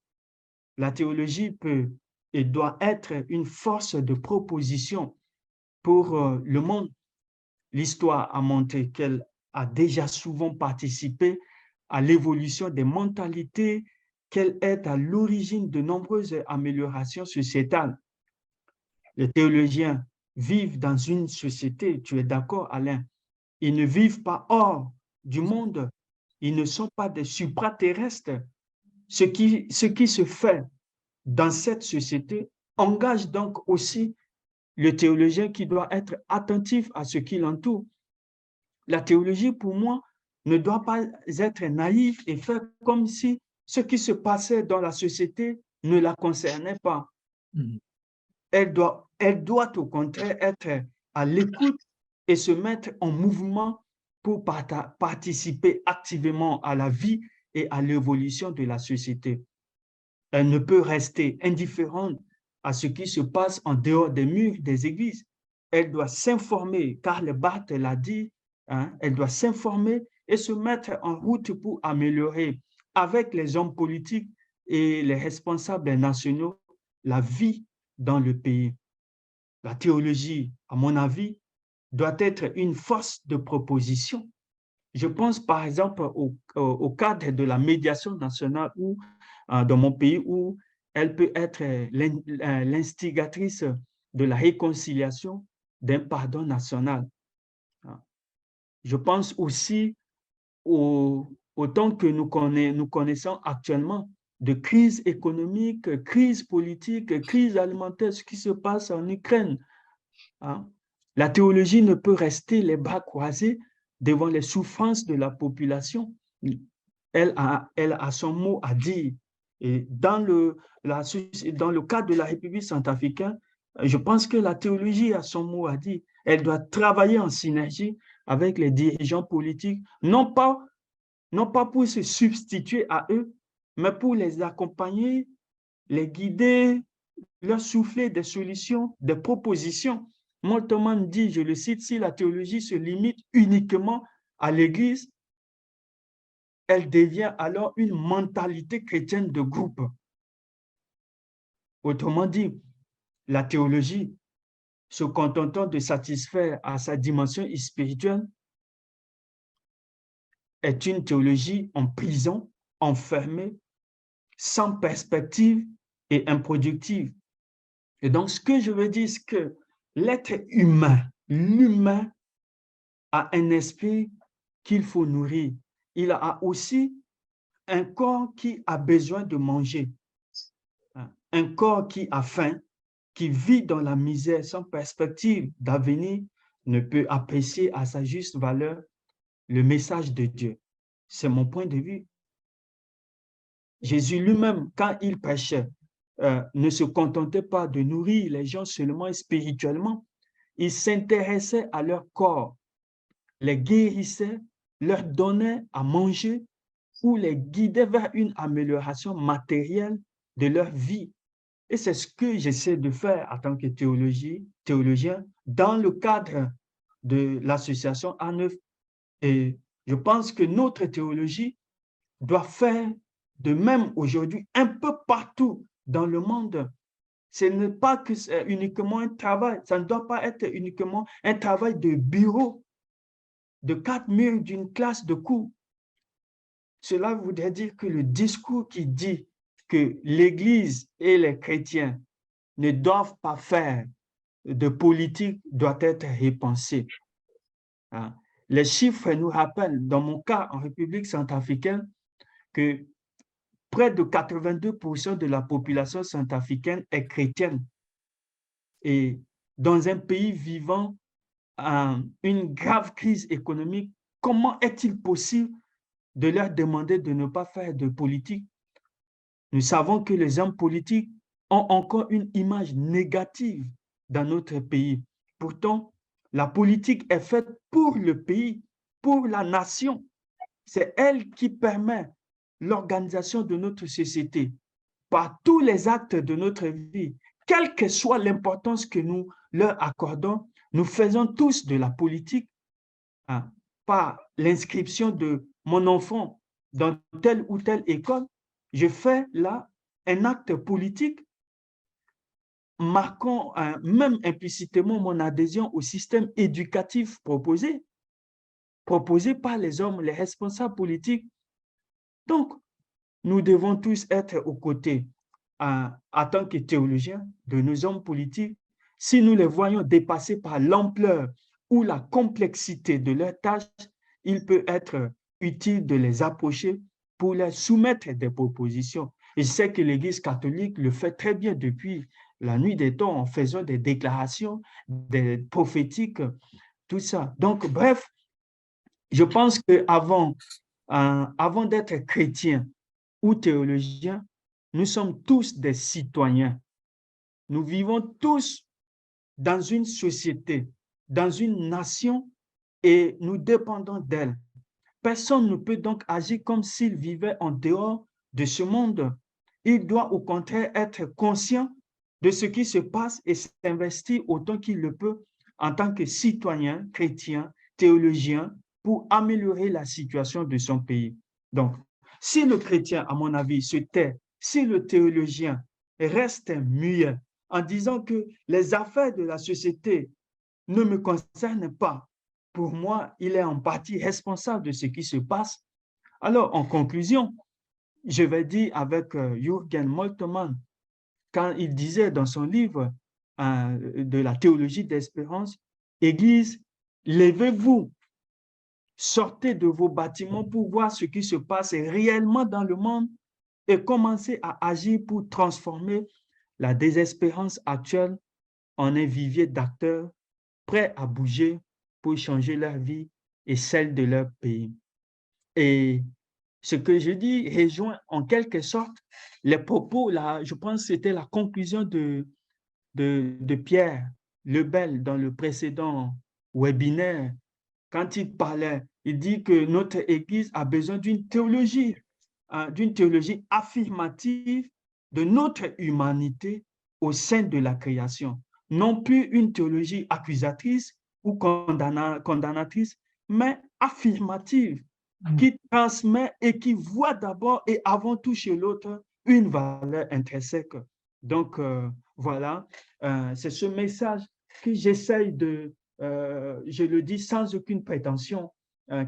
La théologie peut et doit être une force de proposition pour le monde. L'histoire a montré qu'elle a déjà souvent participé à l'évolution des mentalités, qu'elle est à l'origine de nombreuses améliorations sociétales. Les théologiens vivent dans une société, tu es d'accord Alain, ils ne vivent pas hors du monde, ils ne sont pas des supraterrestres. Ce qui se fait dans cette société engage donc aussi le théologien qui doit être attentif à ce qui l'entoure. La théologie, pour moi, ne doit pas être naïve et faire comme si ce qui se passait dans la société ne la concernait pas. Elle doit au contraire être à l'écoute et se mettre en mouvement pour participer activement à la vie et à l'évolution de la société. Elle ne peut rester indifférente à ce qui se passe en dehors des murs des églises. Elle doit s'informer, Karl Barth l'a dit, elle doit s'informer et se mettre en route pour améliorer avec les hommes politiques et les responsables nationaux la vie dans le pays. La théologie, à mon avis, doit être une force de proposition. Je pense par exemple au cadre de la médiation nationale où, dans mon pays, où elle peut être l'instigatrice de la réconciliation, d'un pardon national. Je pense aussi au temps que nous connaissons actuellement de crise économique, crise politique, crise alimentaire, ce qui se passe en Ukraine. La théologie ne peut rester les bras croisés devant les souffrances de la population. Elle a son mot à dire. Et dans le cadre de la République centrafricaine, je pense que la théologie a son mot à dire. Elle doit travailler en synergie avec les dirigeants politiques, non pas pour se substituer à eux, mais pour les accompagner, les guider, leur souffler des solutions, des propositions. Moltmann dit, je le cite, si la théologie se limite uniquement à l'Église, elle devient alors une mentalité chrétienne de groupe. Autrement dit, la théologie, se contentant de satisfaire à sa dimension spirituelle, est une théologie en prison, enfermée, sans perspective et improductive. Et donc, ce que je veux dire, c'est que l'être humain, l'humain, a un esprit qu'il faut nourrir. Il a aussi un corps qui a besoin de manger, un corps qui a faim, qui vit dans la misère sans perspective d'avenir, ne peut apprécier à sa juste valeur le message de Dieu. C'est mon point de vue. Jésus lui-même, quand il prêchait, ne se contentait pas de nourrir les gens seulement spirituellement. Il s'intéressait à leur corps, les guérissait, leur donnait à manger ou les guidait vers une amélioration matérielle de leur vie. Et c'est ce que j'essaie de faire en tant que théologien dans le cadre de l'association A9. Et je pense que notre théologie doit faire de même aujourd'hui un peu partout dans le monde. Ce n'est pas que c'est uniquement un travail, ça ne doit pas être uniquement un travail de bureau, de 4 murs d'une classe de cours. Cela voudrait dire que le discours qui dit que l'Église et les chrétiens ne doivent pas faire de politique doit être repensé. Les chiffres nous rappellent, dans mon cas en République centrafricaine, que près de 82% de la population centrafricaine est chrétienne. Et dans un pays vivant une grave crise économique, comment est-il possible de leur demander de ne pas faire de politique? Nous savons que les hommes politiques ont encore une image négative dans notre pays. Pourtant, la politique est faite pour le pays, pour la nation. C'est elle qui permet l'organisation de notre société par tous les actes de notre vie. Quelle que soit l'importance que nous leur accordons, nous faisons tous de la politique par l'inscription de mon enfant dans telle ou telle école. Je fais là un acte politique marquant même implicitement mon adhésion au système éducatif proposé par les hommes, les responsables politiques. Donc, nous devons tous être aux côtés, en tant que théologiens, de nos hommes politiques. Si nous les voyons dépassés par l'ampleur ou la complexité de leurs tâches, il peut être utile de les approcher pour leur soumettre des propositions. Et je sais que l'Église catholique le fait très bien depuis la nuit des temps en faisant des déclarations, des prophétiques, tout ça. Donc, bref, je pense qu'avant d'être chrétien ou théologien, nous sommes tous des citoyens. Nous vivons tous dans une société dans une nation et nous dépendons d'elle. Personne ne peut donc agir comme s'il vivait en dehors de ce monde. Il doit au contraire être conscient de ce qui se passe et s'investir autant qu'il le peut en tant que citoyen, chrétien, théologien, pour améliorer la situation de son pays. Donc, si le chrétien, à mon avis, se tait, si le théologien reste muet en disant que les affaires de la société ne me concernent pas, pour moi, il est en partie responsable de ce qui se passe. Alors, en conclusion, je vais dire avec Jürgen Moltmann, quand il disait dans son livre de la théologie d'espérance, Église, levez-vous, sortez de vos bâtiments pour voir ce qui se passe réellement dans le monde et commencez à agir pour transformer la désespérance actuelle en un vivier d'acteurs prêts à bouger pour changer leur vie et celle de leur pays. Et ce que je dis rejoint en quelque sorte les propos, là, je pense que c'était la conclusion de Pierre Lebel dans le précédent webinaire. Quand il parlait, il dit que notre Église a besoin d'une théologie affirmative de notre humanité au sein de la création. Non plus une théologie accusatrice ou condamnatrice, mais affirmative, qui transmet et qui voit d'abord et avant tout chez l'autre une valeur intrinsèque. Donc, voilà, c'est ce message que j'essaye je le dis sans aucune prétention,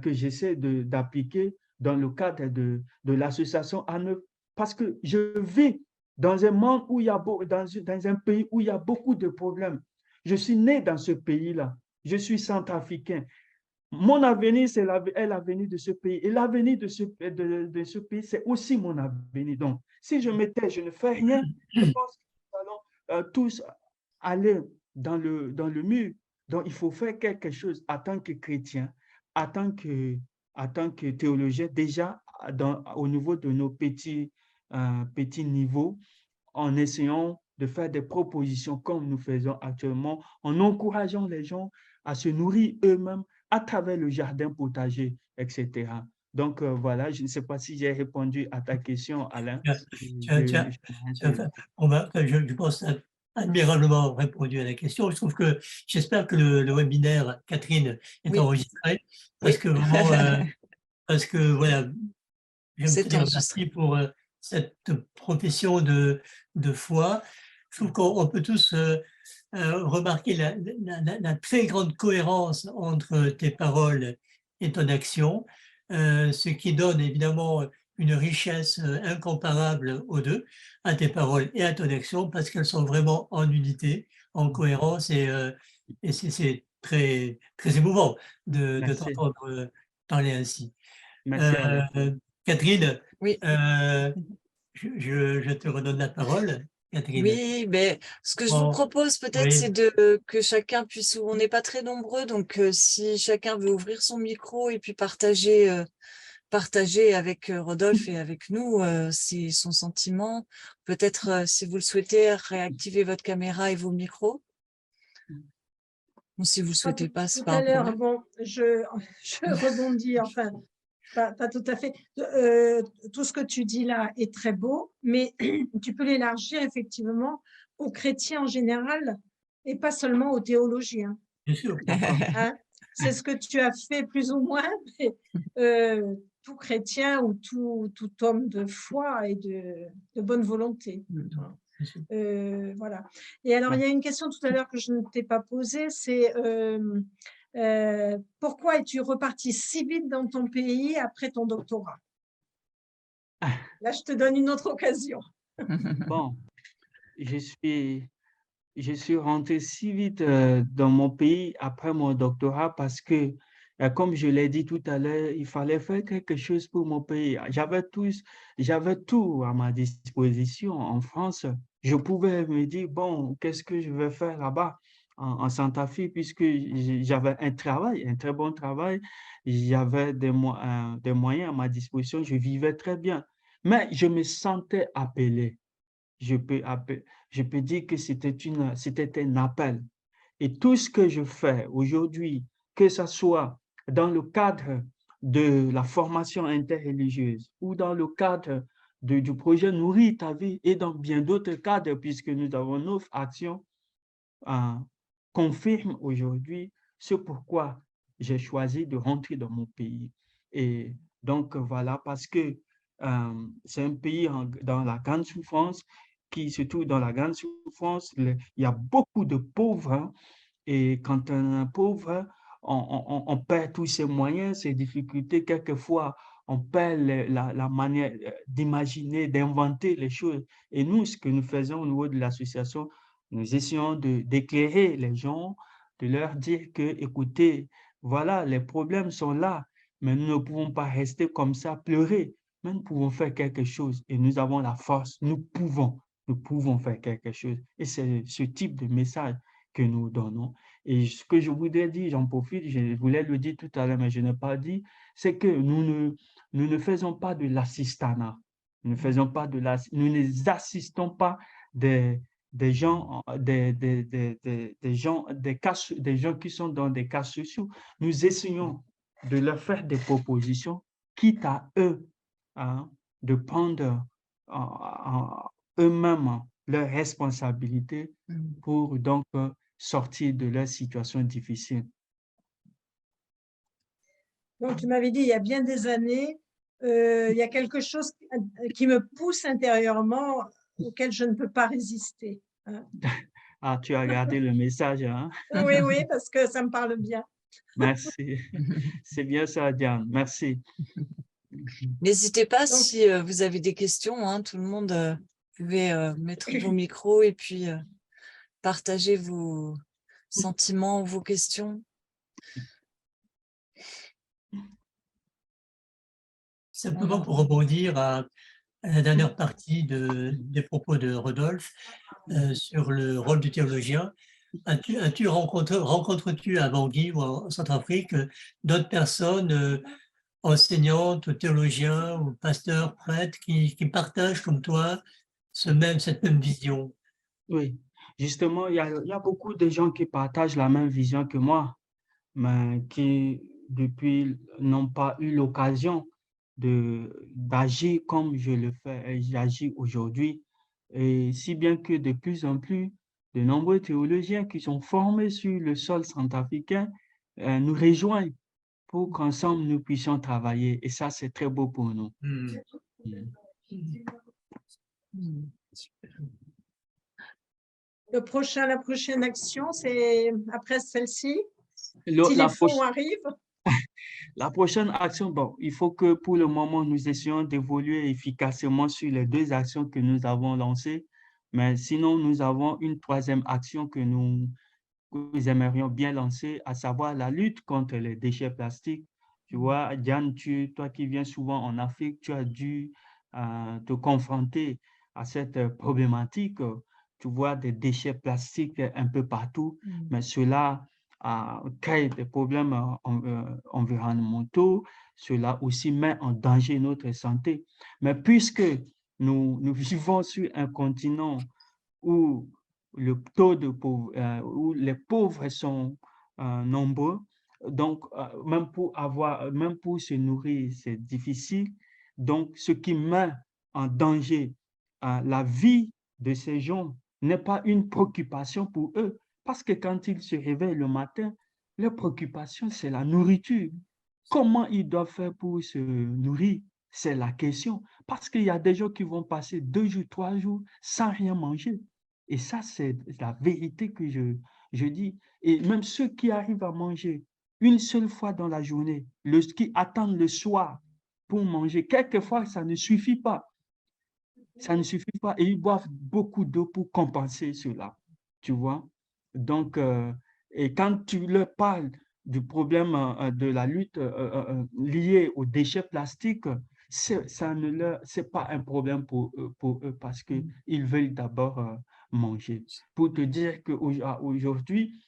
que j'essaie d'appliquer dans le cadre de l'association A9, parce que je vis dans un monde où il y a dans un pays où il y a beaucoup de problèmes. Je suis né dans ce pays-là. Je suis centrafricain. Mon avenir, c'est l'avenir de ce pays. Et l'avenir de ce pays, c'est aussi mon avenir. Donc, si je me tais, je ne fais rien, je pense que nous allons tous aller dans le mur. Donc, il faut faire quelque chose en tant que chrétien, en tant que théologien, déjà au niveau de nos petits niveaux, en essayant de faire des propositions comme nous faisons actuellement, en encourageant les gens à se nourrir eux-mêmes à travers le jardin potager, etc. Donc, voilà, je ne sais pas si j'ai répondu à ta question, Alain. Je pense admirablement répondu à la question. J'espère que le webinaire, Catherine, est enregistré, parce que vraiment, voilà, je me tenir merci pour cette profession de foi. Je trouve qu'on peut tous remarquer la très grande cohérence entre tes paroles et ton action, ce qui donne évidemment une richesse incomparable aux deux, à tes paroles et à ton action, parce qu'elles sont vraiment en unité, en cohérence, et c'est très, très émouvant de t'entendre parler ainsi. Merci, Catherine, oui. Je te redonne la parole. Catherine. Oui, mais ce que je vous propose peut-être, c'est que chacun puisse, on n'est pas très nombreux, donc si chacun veut ouvrir son micro et puis partager avec Rodolphe et avec nous son sentiment, peut-être si vous le souhaitez, réactiver votre caméra et vos micros. Ou si vous ne souhaitez pas, c'est pas un problème. Bon, je rebondis, enfin, pas tout à fait. Tout ce que tu dis là est très beau, mais tu peux l'élargir effectivement aux chrétiens en général et pas seulement aux théologiens. Bien sûr. Hein? C'est ce que tu as fait plus ou moins, mais tout chrétien ou tout homme de foi et de bonne volonté. Voilà. Et alors, il y a une question tout à l'heure que je ne t'ai pas posée, c'est pourquoi es-tu reparti si vite dans ton pays après ton doctorat? Là, je te donne une autre occasion. Bon, je suis rentré si vite dans mon pays après mon doctorat parce que, comme je l'ai dit tout à l'heure, il fallait faire quelque chose pour mon pays. J'avais tout à ma disposition en France. Je pouvais me dire, bon, qu'est-ce que je vais faire là-bas en Santa Fe, puisque j'avais un travail, un très bon travail. J'avais des moyens à ma disposition. Je vivais très bien. Mais je me sentais appelé. Je peux dire que c'était un appel. Et tout ce que je fais aujourd'hui, que ce soit dans le cadre de la formation interreligieuse ou dans le cadre du projet Nourrir ta vie et dans bien d'autres cadres, puisque nous avons nos actions, confirme aujourd'hui ce pourquoi j'ai choisi de rentrer dans mon pays. Et donc, voilà, parce que c'est un pays dans la grande souffrance, qui se trouve dans la grande souffrance. Il y a beaucoup de pauvres, hein, et quand on est pauvre, on perd tous ses moyens, ses difficultés. Quelquefois, on perd la manière d'imaginer, d'inventer les choses. Et nous, ce que nous faisons au niveau de l'association, nous essayons d'éclairer les gens, de leur dire que, écoutez, voilà, les problèmes sont là, mais nous ne pouvons pas rester comme ça, pleurer. Mais nous pouvons faire quelque chose et nous avons la force, nous pouvons faire quelque chose. Et c'est ce type de message que nous donnons. Et ce que je voudrais dire, j'en profite, je voulais le dire tout à l'heure, mais je n'ai pas dit, c'est que nous ne faisons pas de l'assistanat. Nous n'assistons pas des gens, des gens qui sont dans des cas sociaux. Nous essayons de leur faire des propositions, quitte à eux, hein, de prendre eux-mêmes leurs responsabilités pour donc sortir de leur situation difficile. Donc, tu m'avais dit, il y a bien des années, il y a quelque chose qui me pousse intérieurement, auquel je ne peux pas résister. Hein. Ah, tu as regardé le message, hein? Oui, oui, parce que ça me parle bien. Merci. C'est bien ça, Diane. Merci. N'hésitez pas si vous avez des questions, hein, tout le monde, vous pouvez mettre vos micros et puis partager vos sentiments, vos questions. Simplement pour rebondir à la dernière partie des propos de Rodolphe sur le rôle du théologien, rencontres-tu à Bangui ou en Centrafrique d'autres personnes enseignantes, ou théologiens, ou pasteurs, prêtres, qui partagent comme toi cette même vision? Oui, justement, il y a beaucoup de gens qui partagent la même vision que moi, mais qui, depuis, n'ont pas eu l'occasion d'agir comme je le fais, j'agis aujourd'hui. Et si bien que de plus en plus, de nombreux théologiens qui sont formés sur le sol centrafricain nous rejoignent pour qu'ensemble nous puissions travailler. Et ça, c'est très beau pour nous. La prochaine action, c'est après celle-ci, si les fonds arrivent. La prochaine action, bon, il faut que pour le moment, nous essayons d'évoluer efficacement sur les 2 actions que nous avons lancées. Mais sinon, nous avons une 3e action que nous aimerions bien lancer, à savoir la lutte contre les déchets plastiques. Tu vois, Diane, toi qui viens souvent en Afrique, tu as dû te confronter à cette problématique. Tu vois des déchets plastiques un peu partout, mais cela crée des problèmes environnementaux. Cela aussi met en danger notre santé. Mais puisque nous vivons sur un continent où le taux de où les pauvres sont nombreux, donc même pour se nourrir, c'est difficile. Donc, ce qui met en danger la vie de ces gens n'est pas une préoccupation pour eux, parce que quand ils se réveillent le matin, leur préoccupation, c'est la nourriture. Comment ils doivent faire pour se nourrir? C'est la question. Parce qu'il y a des gens qui vont passer 2 jours, 3 jours sans rien manger. Et ça, c'est la vérité que je dis. Et même ceux qui arrivent à manger une seule fois dans la journée, qui attendent le soir pour manger, quelquefois, ça ne suffit pas. Ça ne suffit pas. Et ils boivent beaucoup d'eau pour compenser cela. Tu vois? Donc, et quand tu leur parles du problème de la lutte liée aux déchets plastiques, c'est pas un problème pour eux parce qu'ils veulent d'abord manger. Pour te dire qu'aujourd'hui,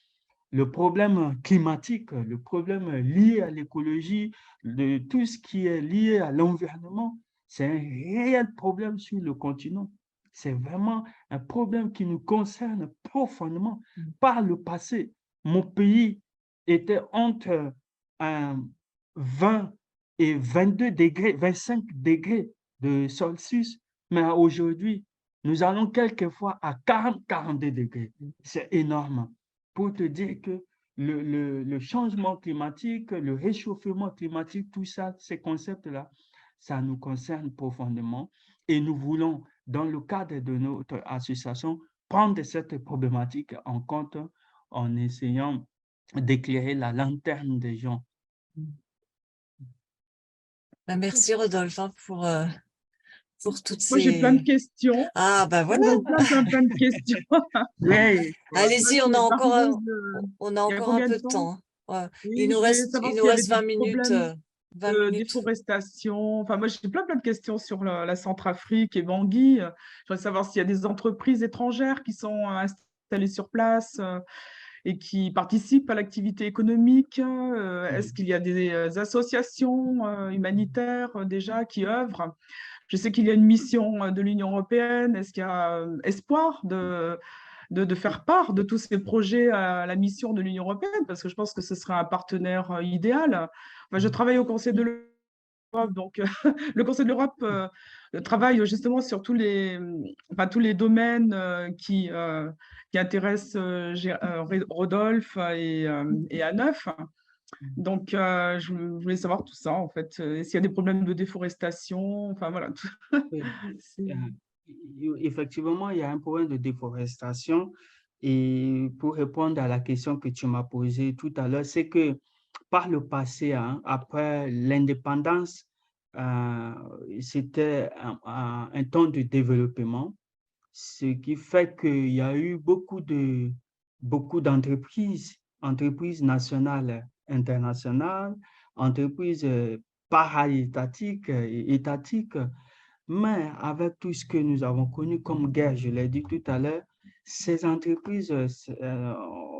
le problème climatique, le problème lié à l'écologie, de tout ce qui est lié à l'environnement, c'est un réel problème sur le continent. C'est vraiment un problème qui nous concerne profondément. Par le passé, mon pays était entre 20 et 22 degrés, 25 degrés de Celsius, mais aujourd'hui, nous allons quelquefois à 40, 42 degrés. C'est énorme. Pour te dire que le changement climatique, le réchauffement climatique, tout ça, ces concepts-là, ça nous concerne profondément et nous voulons, dans le cadre de notre association, prendre cette problématique en compte en essayant d'éclairer la lanterne des gens. Merci Rodolphe pour toutes ces... Moi, j'ai plein de questions. Ah, ben voilà. Plein de questions. Oui. Allez-y, on a encore un peu de temps. temps. Ouais. Oui, Il nous reste 20 minutes. 20 minutes. Déforestation. Enfin, moi, j'ai plein de questions sur la Centrafrique et Bangui. Je voudrais savoir s'il y a des entreprises étrangères qui sont installées sur place et qui participent à l'activité économique. Est-ce qu'il y a des associations humanitaires déjà qui œuvrent? Je sais qu'il y a une mission de l'Union européenne. Est-ce qu'il y a espoir de faire part de tous ces projets à la mission de l'Union européenne? Parce que je pense que ce serait un partenaire idéal. Enfin, je travaille au Conseil de l'Europe, donc le Conseil de l'Europe travaille justement sur tous les domaines qui intéressent Rodolphe et A9. Donc, je voulais savoir tout ça, en fait. S'il y a des problèmes de déforestation, enfin voilà. Effectivement, il y a un problème de déforestation. Et pour répondre à la question que tu m'as posée tout à l'heure, c'est que par le passé, après l'indépendance, c'était un temps de développement, ce qui fait qu'il y a eu beaucoup d'entreprises, entreprises nationales, internationales, entreprises para-étatiques et étatiques. Mais avec tout ce que nous avons connu comme guerre, je l'ai dit tout à l'heure, ces entreprises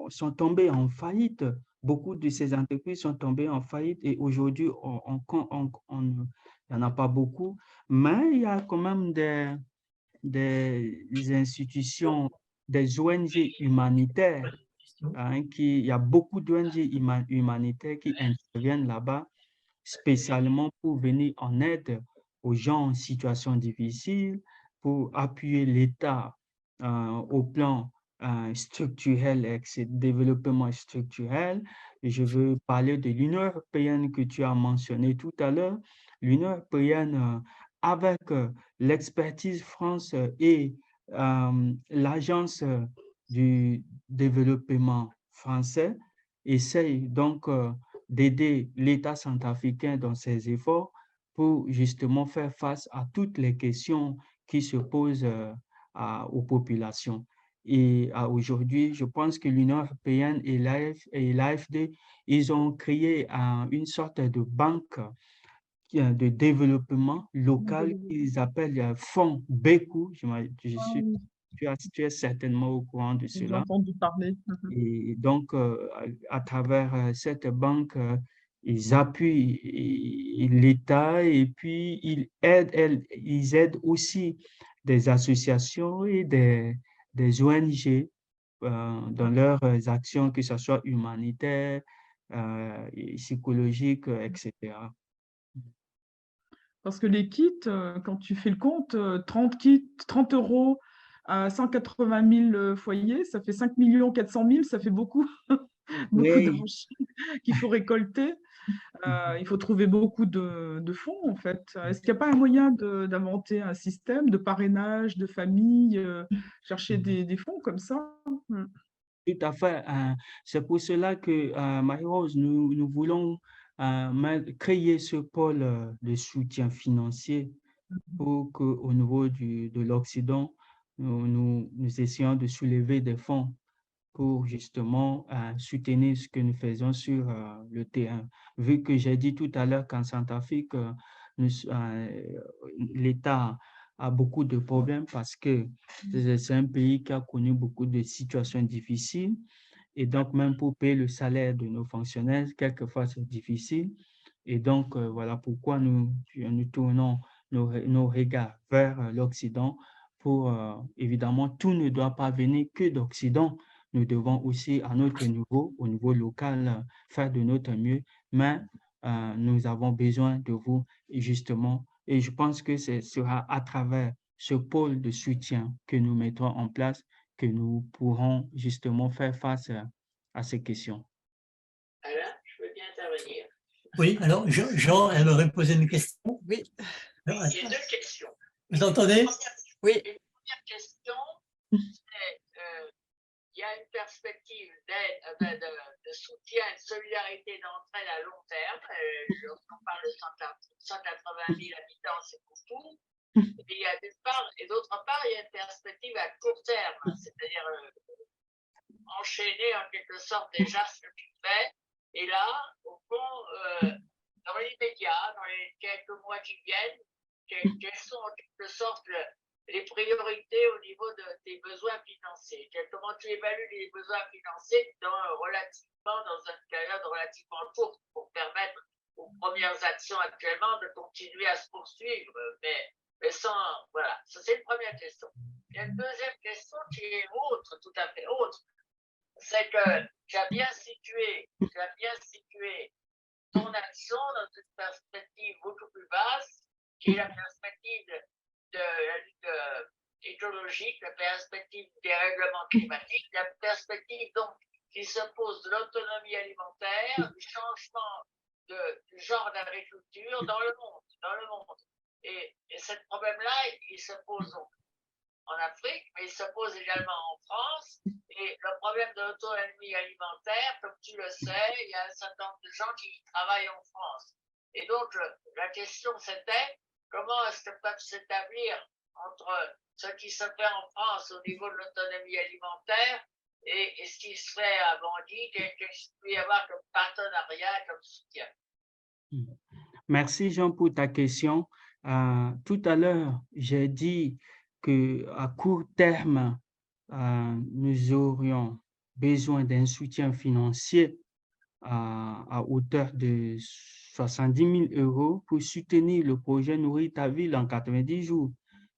sont tombées en faillite. Beaucoup de ces entreprises sont tombées en faillite et aujourd'hui, il n'y en a pas beaucoup, mais il y a quand même des institutions, des ONG humanitaires. Il y a beaucoup d'ONG humanitaires qui interviennent là-bas, spécialement pour venir en aide aux gens en situation difficile, pour appuyer l'État au plan structurel et développement structurel. Et je veux parler de l'Union européenne que tu as mentionné tout à l'heure. L'Union européenne, avec l'expertise France et l'Agence du développement français, essaye donc d'aider l'État centrafricain dans ses efforts pour justement faire face à toutes les questions qui se posent aux populations. Et aujourd'hui, je pense que l'Union européenne et l'AFD, ils ont créé une sorte de banque de développement local qu'ils appellent Fonds Beku. Tu es certainement au courant de J'ai cela. entendu parler. Et donc, à travers cette banque, ils appuient l'État et puis ils aident aussi des associations et des ONG dans leurs actions, que ce soit humanitaires, psychologiques, etc. Parce que les kits, quand tu fais le compte, 30 kits, 30 euros à 180 000 foyers, ça fait 5 400 000, ça fait beaucoup, beaucoup d'argent qu'il faut récolter. Il faut trouver beaucoup de fonds, en fait. Est-ce qu'il n'y a pas un moyen d'inventer un système de parrainage de famille, chercher des fonds comme ça? Tout à fait. C'est pour cela que, Marie-Rose, nous voulons créer ce pôle de soutien financier pour qu'au niveau de l'Occident, nous essayons de soulever des fonds pour justement soutenir ce que nous faisons sur le terrain. Vu que j'ai dit tout à l'heure qu'en Centrafrique, l'État a beaucoup de problèmes parce que c'est un pays qui a connu beaucoup de situations difficiles. Et donc, même pour payer le salaire de nos fonctionnaires, quelquefois, c'est difficile. Et donc, voilà pourquoi nous tournons nos regards vers l'Occident pour, évidemment, tout ne doit pas venir que d'Occident. nous devons aussi, à notre niveau, au niveau local, faire de notre mieux. Mais nous avons besoin de vous, justement. Et je pense que ce sera à travers ce pôle de soutien que nous mettrons en place que nous pourrons justement faire face à ces questions. Alain, je veux bien intervenir. Oui, alors Jean aimerait poser une question. Oui. J'ai deux questions. Vous entendez? Oui. Une première question, c'est il y a une perspective de soutien et de solidarité d'entraide à long terme. Lorsqu'on parle de 180 000 habitants, c'est beaucoup. Et il y a d'une part, et d'autre part, il y a une perspective à court terme, c'est-à-dire enchaîner en quelque sorte déjà ce que tu fais. Et là, au fond, dans l'immédiat, dans les quelques mois qui viennent, quelles sont en quelque sorte les priorités au niveau de tes besoins financiers? Comment tu évalues les besoins financiers dans une période relativement courte pour permettre aux premières actions actuellement de continuer à se poursuivre, mais sans, voilà, ça c'est une première question. Il y a une deuxième question qui est autre, tout à fait autre, c'est que tu as bien situé ton action dans une perspective beaucoup plus vaste, qui est la perspective de la lutte écologique, la perspective des règlements climatiques, la perspective donc qui se pose de l'autonomie alimentaire, du changement du genre d'agriculture dans le monde. Et ce problème-là, il se pose donc en Afrique, mais il se pose également en France. Et le problème de l'autonomie alimentaire, comme tu le sais, il y a un certain nombre de gens qui travaillent en France. Et donc, la question c'était, comment est-ce que peuvent s'établir entre ce qui se fait en France au niveau de l'autonomie alimentaire et ce qui se fait à Bangui, qu'est-ce qu'il peut y avoir comme partenariat, comme soutien? Merci Jean pour ta question. Tout à l'heure, j'ai dit qu'à court terme, nous aurions besoin d'un soutien financier à hauteur de 70 000 € pour soutenir le projet Nourrir ta ville en 90 jours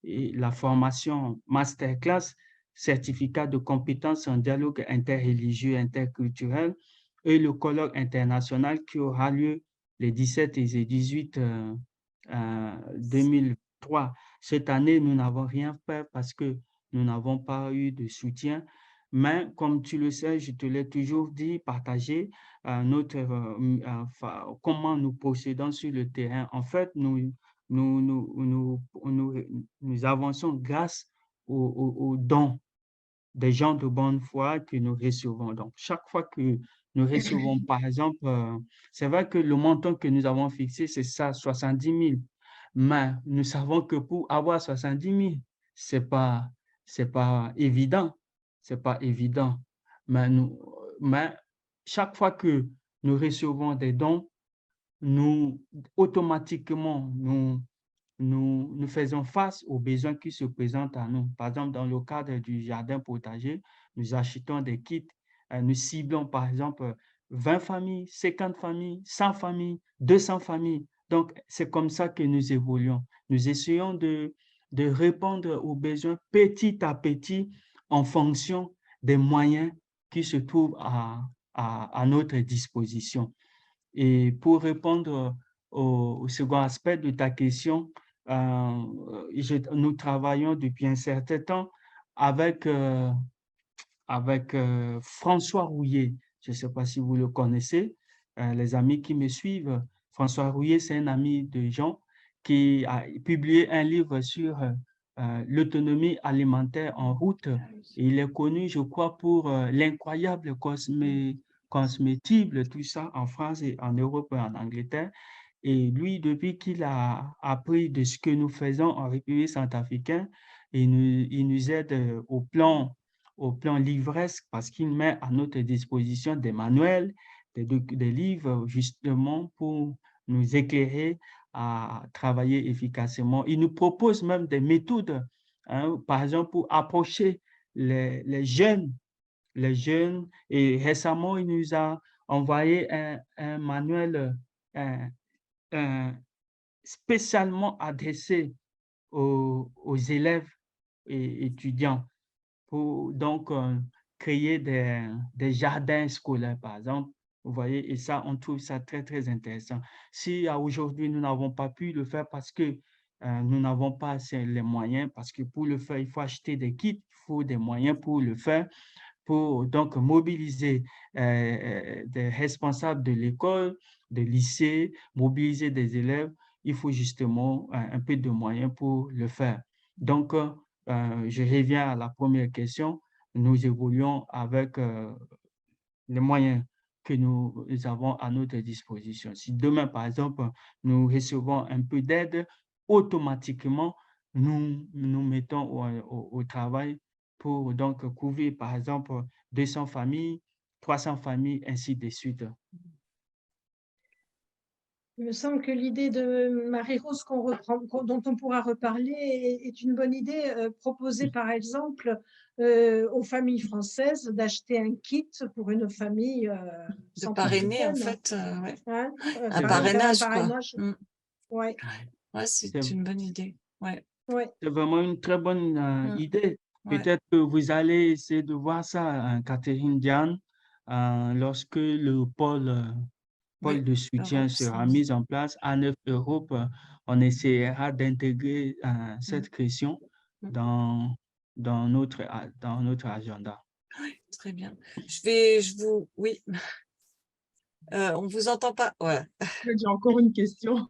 et la formation masterclass, certificat de compétences en dialogue interreligieux, interculturel et le colloque international qui aura lieu les 17 et 18 2003. Cette année, nous n'avons rien fait parce que nous n'avons pas eu de soutien. Mais comme tu le sais, je te l'ai toujours dit, partager comment nous procédons sur le terrain. En fait, nous avançons grâce aux dons des gens de bonne foi que nous recevons. Donc, chaque fois que nous recevons, par exemple, c'est vrai que le montant que nous avons fixé, c'est ça, 70 000. Mais nous savons que pour avoir 70 000, c'est pas évident. C'est pas évident. Mais chaque fois que nous recevons des dons, automatiquement, nous faisons face aux besoins qui se présentent à nous. Par exemple, dans le cadre du jardin potager, nous achetons des kits, nous ciblons par exemple 20 familles, 50 familles, 100 familles, 200 familles. Donc, c'est comme ça que nous évoluons. Nous essayons de répondre aux besoins petit à petit en fonction des moyens qui se trouvent à notre disposition. Et pour répondre au second aspect de ta question, nous travaillons depuis un certain temps avec François Rouillet. Je ne sais pas si vous le connaissez, les amis qui me suivent. François Rouillet, c'est un ami de Jean qui a publié un livre sur l'autonomie alimentaire en route. Il est connu, je crois, pour l'incroyable cosmétible, tout ça en France et en Europe et en Angleterre. Et lui, depuis qu'il a appris de ce que nous faisons en République centrafricaine, il nous aide au plan livresque parce qu'il met à notre disposition des manuels, des livres justement pour nous éclairer à travailler efficacement. Il nous propose même des méthodes, par exemple, pour approcher les jeunes. Et récemment, il nous a envoyé un manuel spécialement adressé aux élèves et étudiants. Donc, créer des jardins scolaires, par exemple. Vous voyez, et ça, on trouve ça très, très intéressant. Si aujourd'hui, nous n'avons pas pu le faire parce que nous n'avons pas les moyens, parce que pour le faire, il faut acheter des kits, il faut des moyens pour le faire, pour donc mobiliser des responsables de l'école, des lycées, mobiliser des élèves, il faut justement un peu de moyens pour le faire. Donc, je reviens à la première question. Nous évoluons avec les moyens que nous avons à notre disposition. Si demain, par exemple, nous recevons un peu d'aide, automatiquement, nous nous mettons au travail pour donc couvrir, par exemple, 200 familles, 300 familles, ainsi de suite. Il me semble que l'idée de Marie-Rose dont on pourra reparler est une bonne idée, proposée par exemple aux familles françaises d'acheter un kit pour une famille de sans parrainer, en patrimoine. fait. Ouais. Hein, Un parrainage, quoi. parrainage. Ouais. Ouais, c'est une bonne idée. Ouais. Ouais. C'est vraiment une très bonne idée. Peut-être que vous allez essayer de voir ça, Catherine Diane, lorsque le pôle de soutien sera mis en place à 9 Europe, on essaiera d'intégrer cette question dans notre agenda. Très bien. Oui. On ne vous entend pas. Ouais. J'ai encore une question.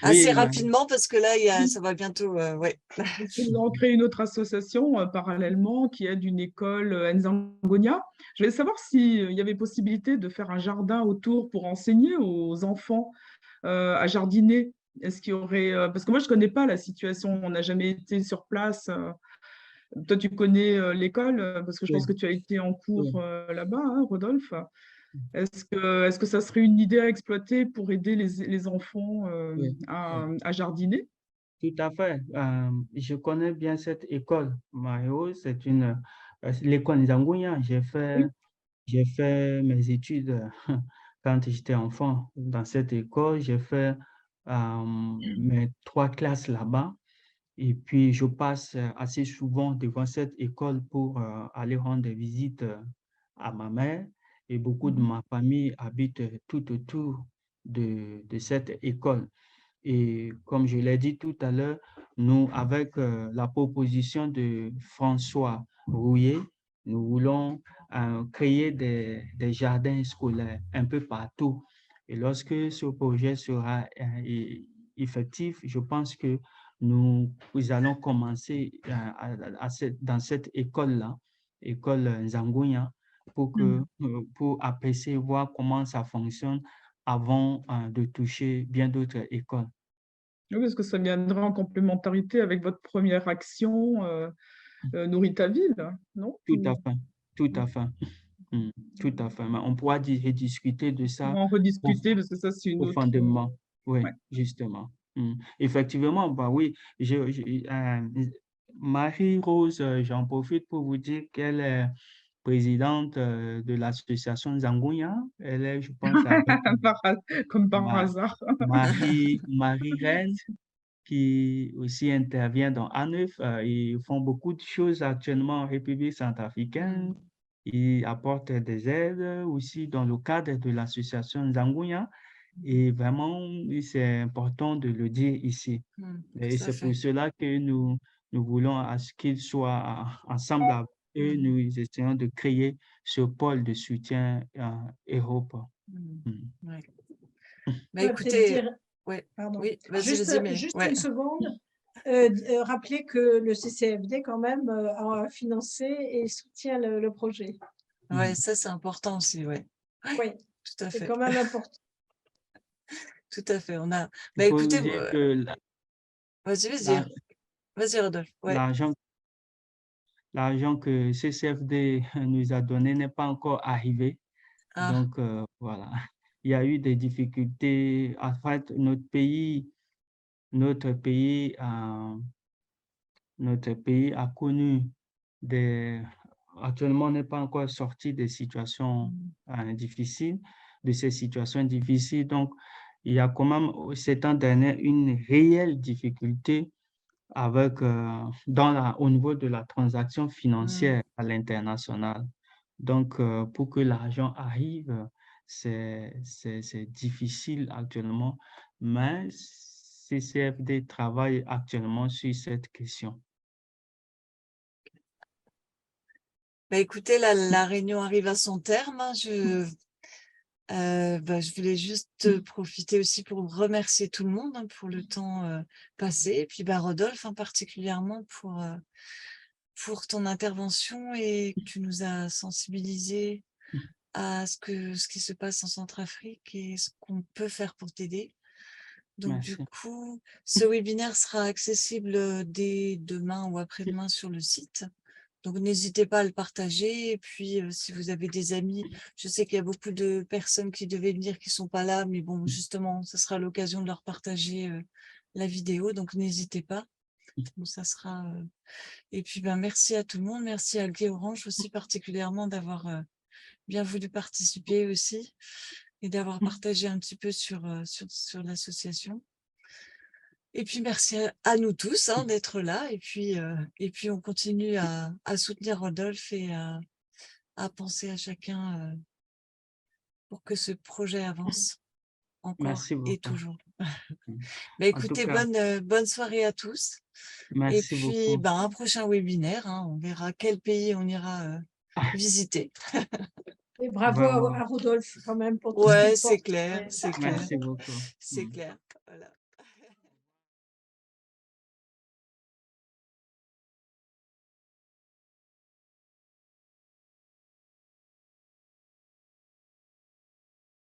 Assez rapidement, parce que là, ça va bientôt. Ouais. Nous avons créé une autre association parallèlement qui aide une école Nzangonia. Je voulais savoir s'il y avait possibilité de faire un jardin autour pour enseigner aux enfants à jardiner. Est-ce qu'il y aurait… parce que moi, je ne connais pas la situation, on n'a jamais été sur place. Toi, tu connais l'école, parce que je pense que tu as été en cours là-bas, hein, Rodolphe. Est-ce que ça serait une idée à exploiter pour aider les enfants à jardiner? Tout à fait. Je connais bien cette école, Mario. C'est l'école Nzangunya. J'ai fait mes études quand j'étais enfant dans cette école. J'ai fait mes 3 classes là-bas. Et puis, je passe assez souvent devant cette école pour aller rendre des visites à ma mère. Et beaucoup de ma famille habite tout autour de cette école. Et comme je l'ai dit tout à l'heure, nous, avec la proposition de François Rouillet, nous voulons créer des jardins scolaires un peu partout. Et lorsque ce projet sera effectif, je pense que nous allons commencer dans cette école-là, école Nzangunya, pour apprécier, voir comment ça fonctionne avant de toucher bien d'autres écoles. Oui, parce que ça viendra en complémentarité avec votre première action, Nourris ta ville, non? Tout à fait, tout à fait. Tout à fait. Mais on pourra rediscuter de ça. On va en rediscuter parce que ça, c'est une autre… profondément. Oui, Ouais. justement. Effectivement, bah oui, Marie-Rose, j'en profite pour vous dire qu'elle est présidente de l'association Zangunya. Elle est, je pense, avec Comme par hasard. Marie-Reine, qui aussi intervient dans A9. Ils font beaucoup de choses actuellement en République centrafricaine. Ils apportent des aides aussi dans le cadre de l'association Zangunya. Et vraiment, c'est important de le dire ici. Et c'est pour cela que nous voulons à ce qu'ils soient ensemble avec eux. Nous essayons de créer ce pôle de soutien Europe. Écoutez, oui, juste une seconde. Rappelez que le CCFD, quand même, a financé et soutient le projet. Oui, ça, c'est important aussi. Oui, tout à fait. C'est quand même important. Tout à fait. On a… écoutez, vas-y, Rodolphe. L'argent que CCFD nous a donné n'est pas encore arrivé. Donc, voilà. Il y a eu des difficultés. En fait, notre pays a connu actuellement, on n'est pas encore sorti des situations difficiles, de ces situations difficiles. Donc, il y a quand même, ces temps derniers, une réelle difficulté avec, au niveau de la transaction financière à l'international. Donc, pour que l'argent arrive, c'est difficile actuellement, mais CCFD travaille actuellement sur cette question. Bah, écoutez, la réunion arrive à son terme. Hein. Je voulais juste profiter aussi pour remercier tout le monde hein, pour le temps passé. Et puis Rodolphe, particulièrement pour ton intervention et que tu nous as sensibilisés à ce qui se passe en Centrafrique et ce qu'on peut faire pour t'aider. Donc, Merci. du coup, ce webinaire sera accessible dès demain ou après-demain sur le site. Donc, n'hésitez pas à le partager. Et puis, si vous avez des amis, je sais qu'il y a beaucoup de personnes qui devaient venir qui ne sont pas là, mais bon, justement, ce sera l'occasion de leur partager la vidéo. Donc, n'hésitez pas. Donc, ça sera... Et puis, merci à tout le monde. Merci à Guy Orange aussi particulièrement d'avoir bien voulu participer aussi et d'avoir partagé un petit peu sur l'association. Et puis, merci à nous tous hein, d'être là. Et puis, on continue à soutenir Rodolphe et à penser à chacun pour que ce projet avance encore Merci beaucoup. et toujours. Écoutez, bonne soirée à tous. Merci et puis, beaucoup. Un prochain webinaire. Hein, on verra quel pays on ira visiter. Et bravo à Rodolphe quand même pour tout ce Ouais, qu'il c'est porte. clair, c'est clair. Merci beaucoup. C'est clair.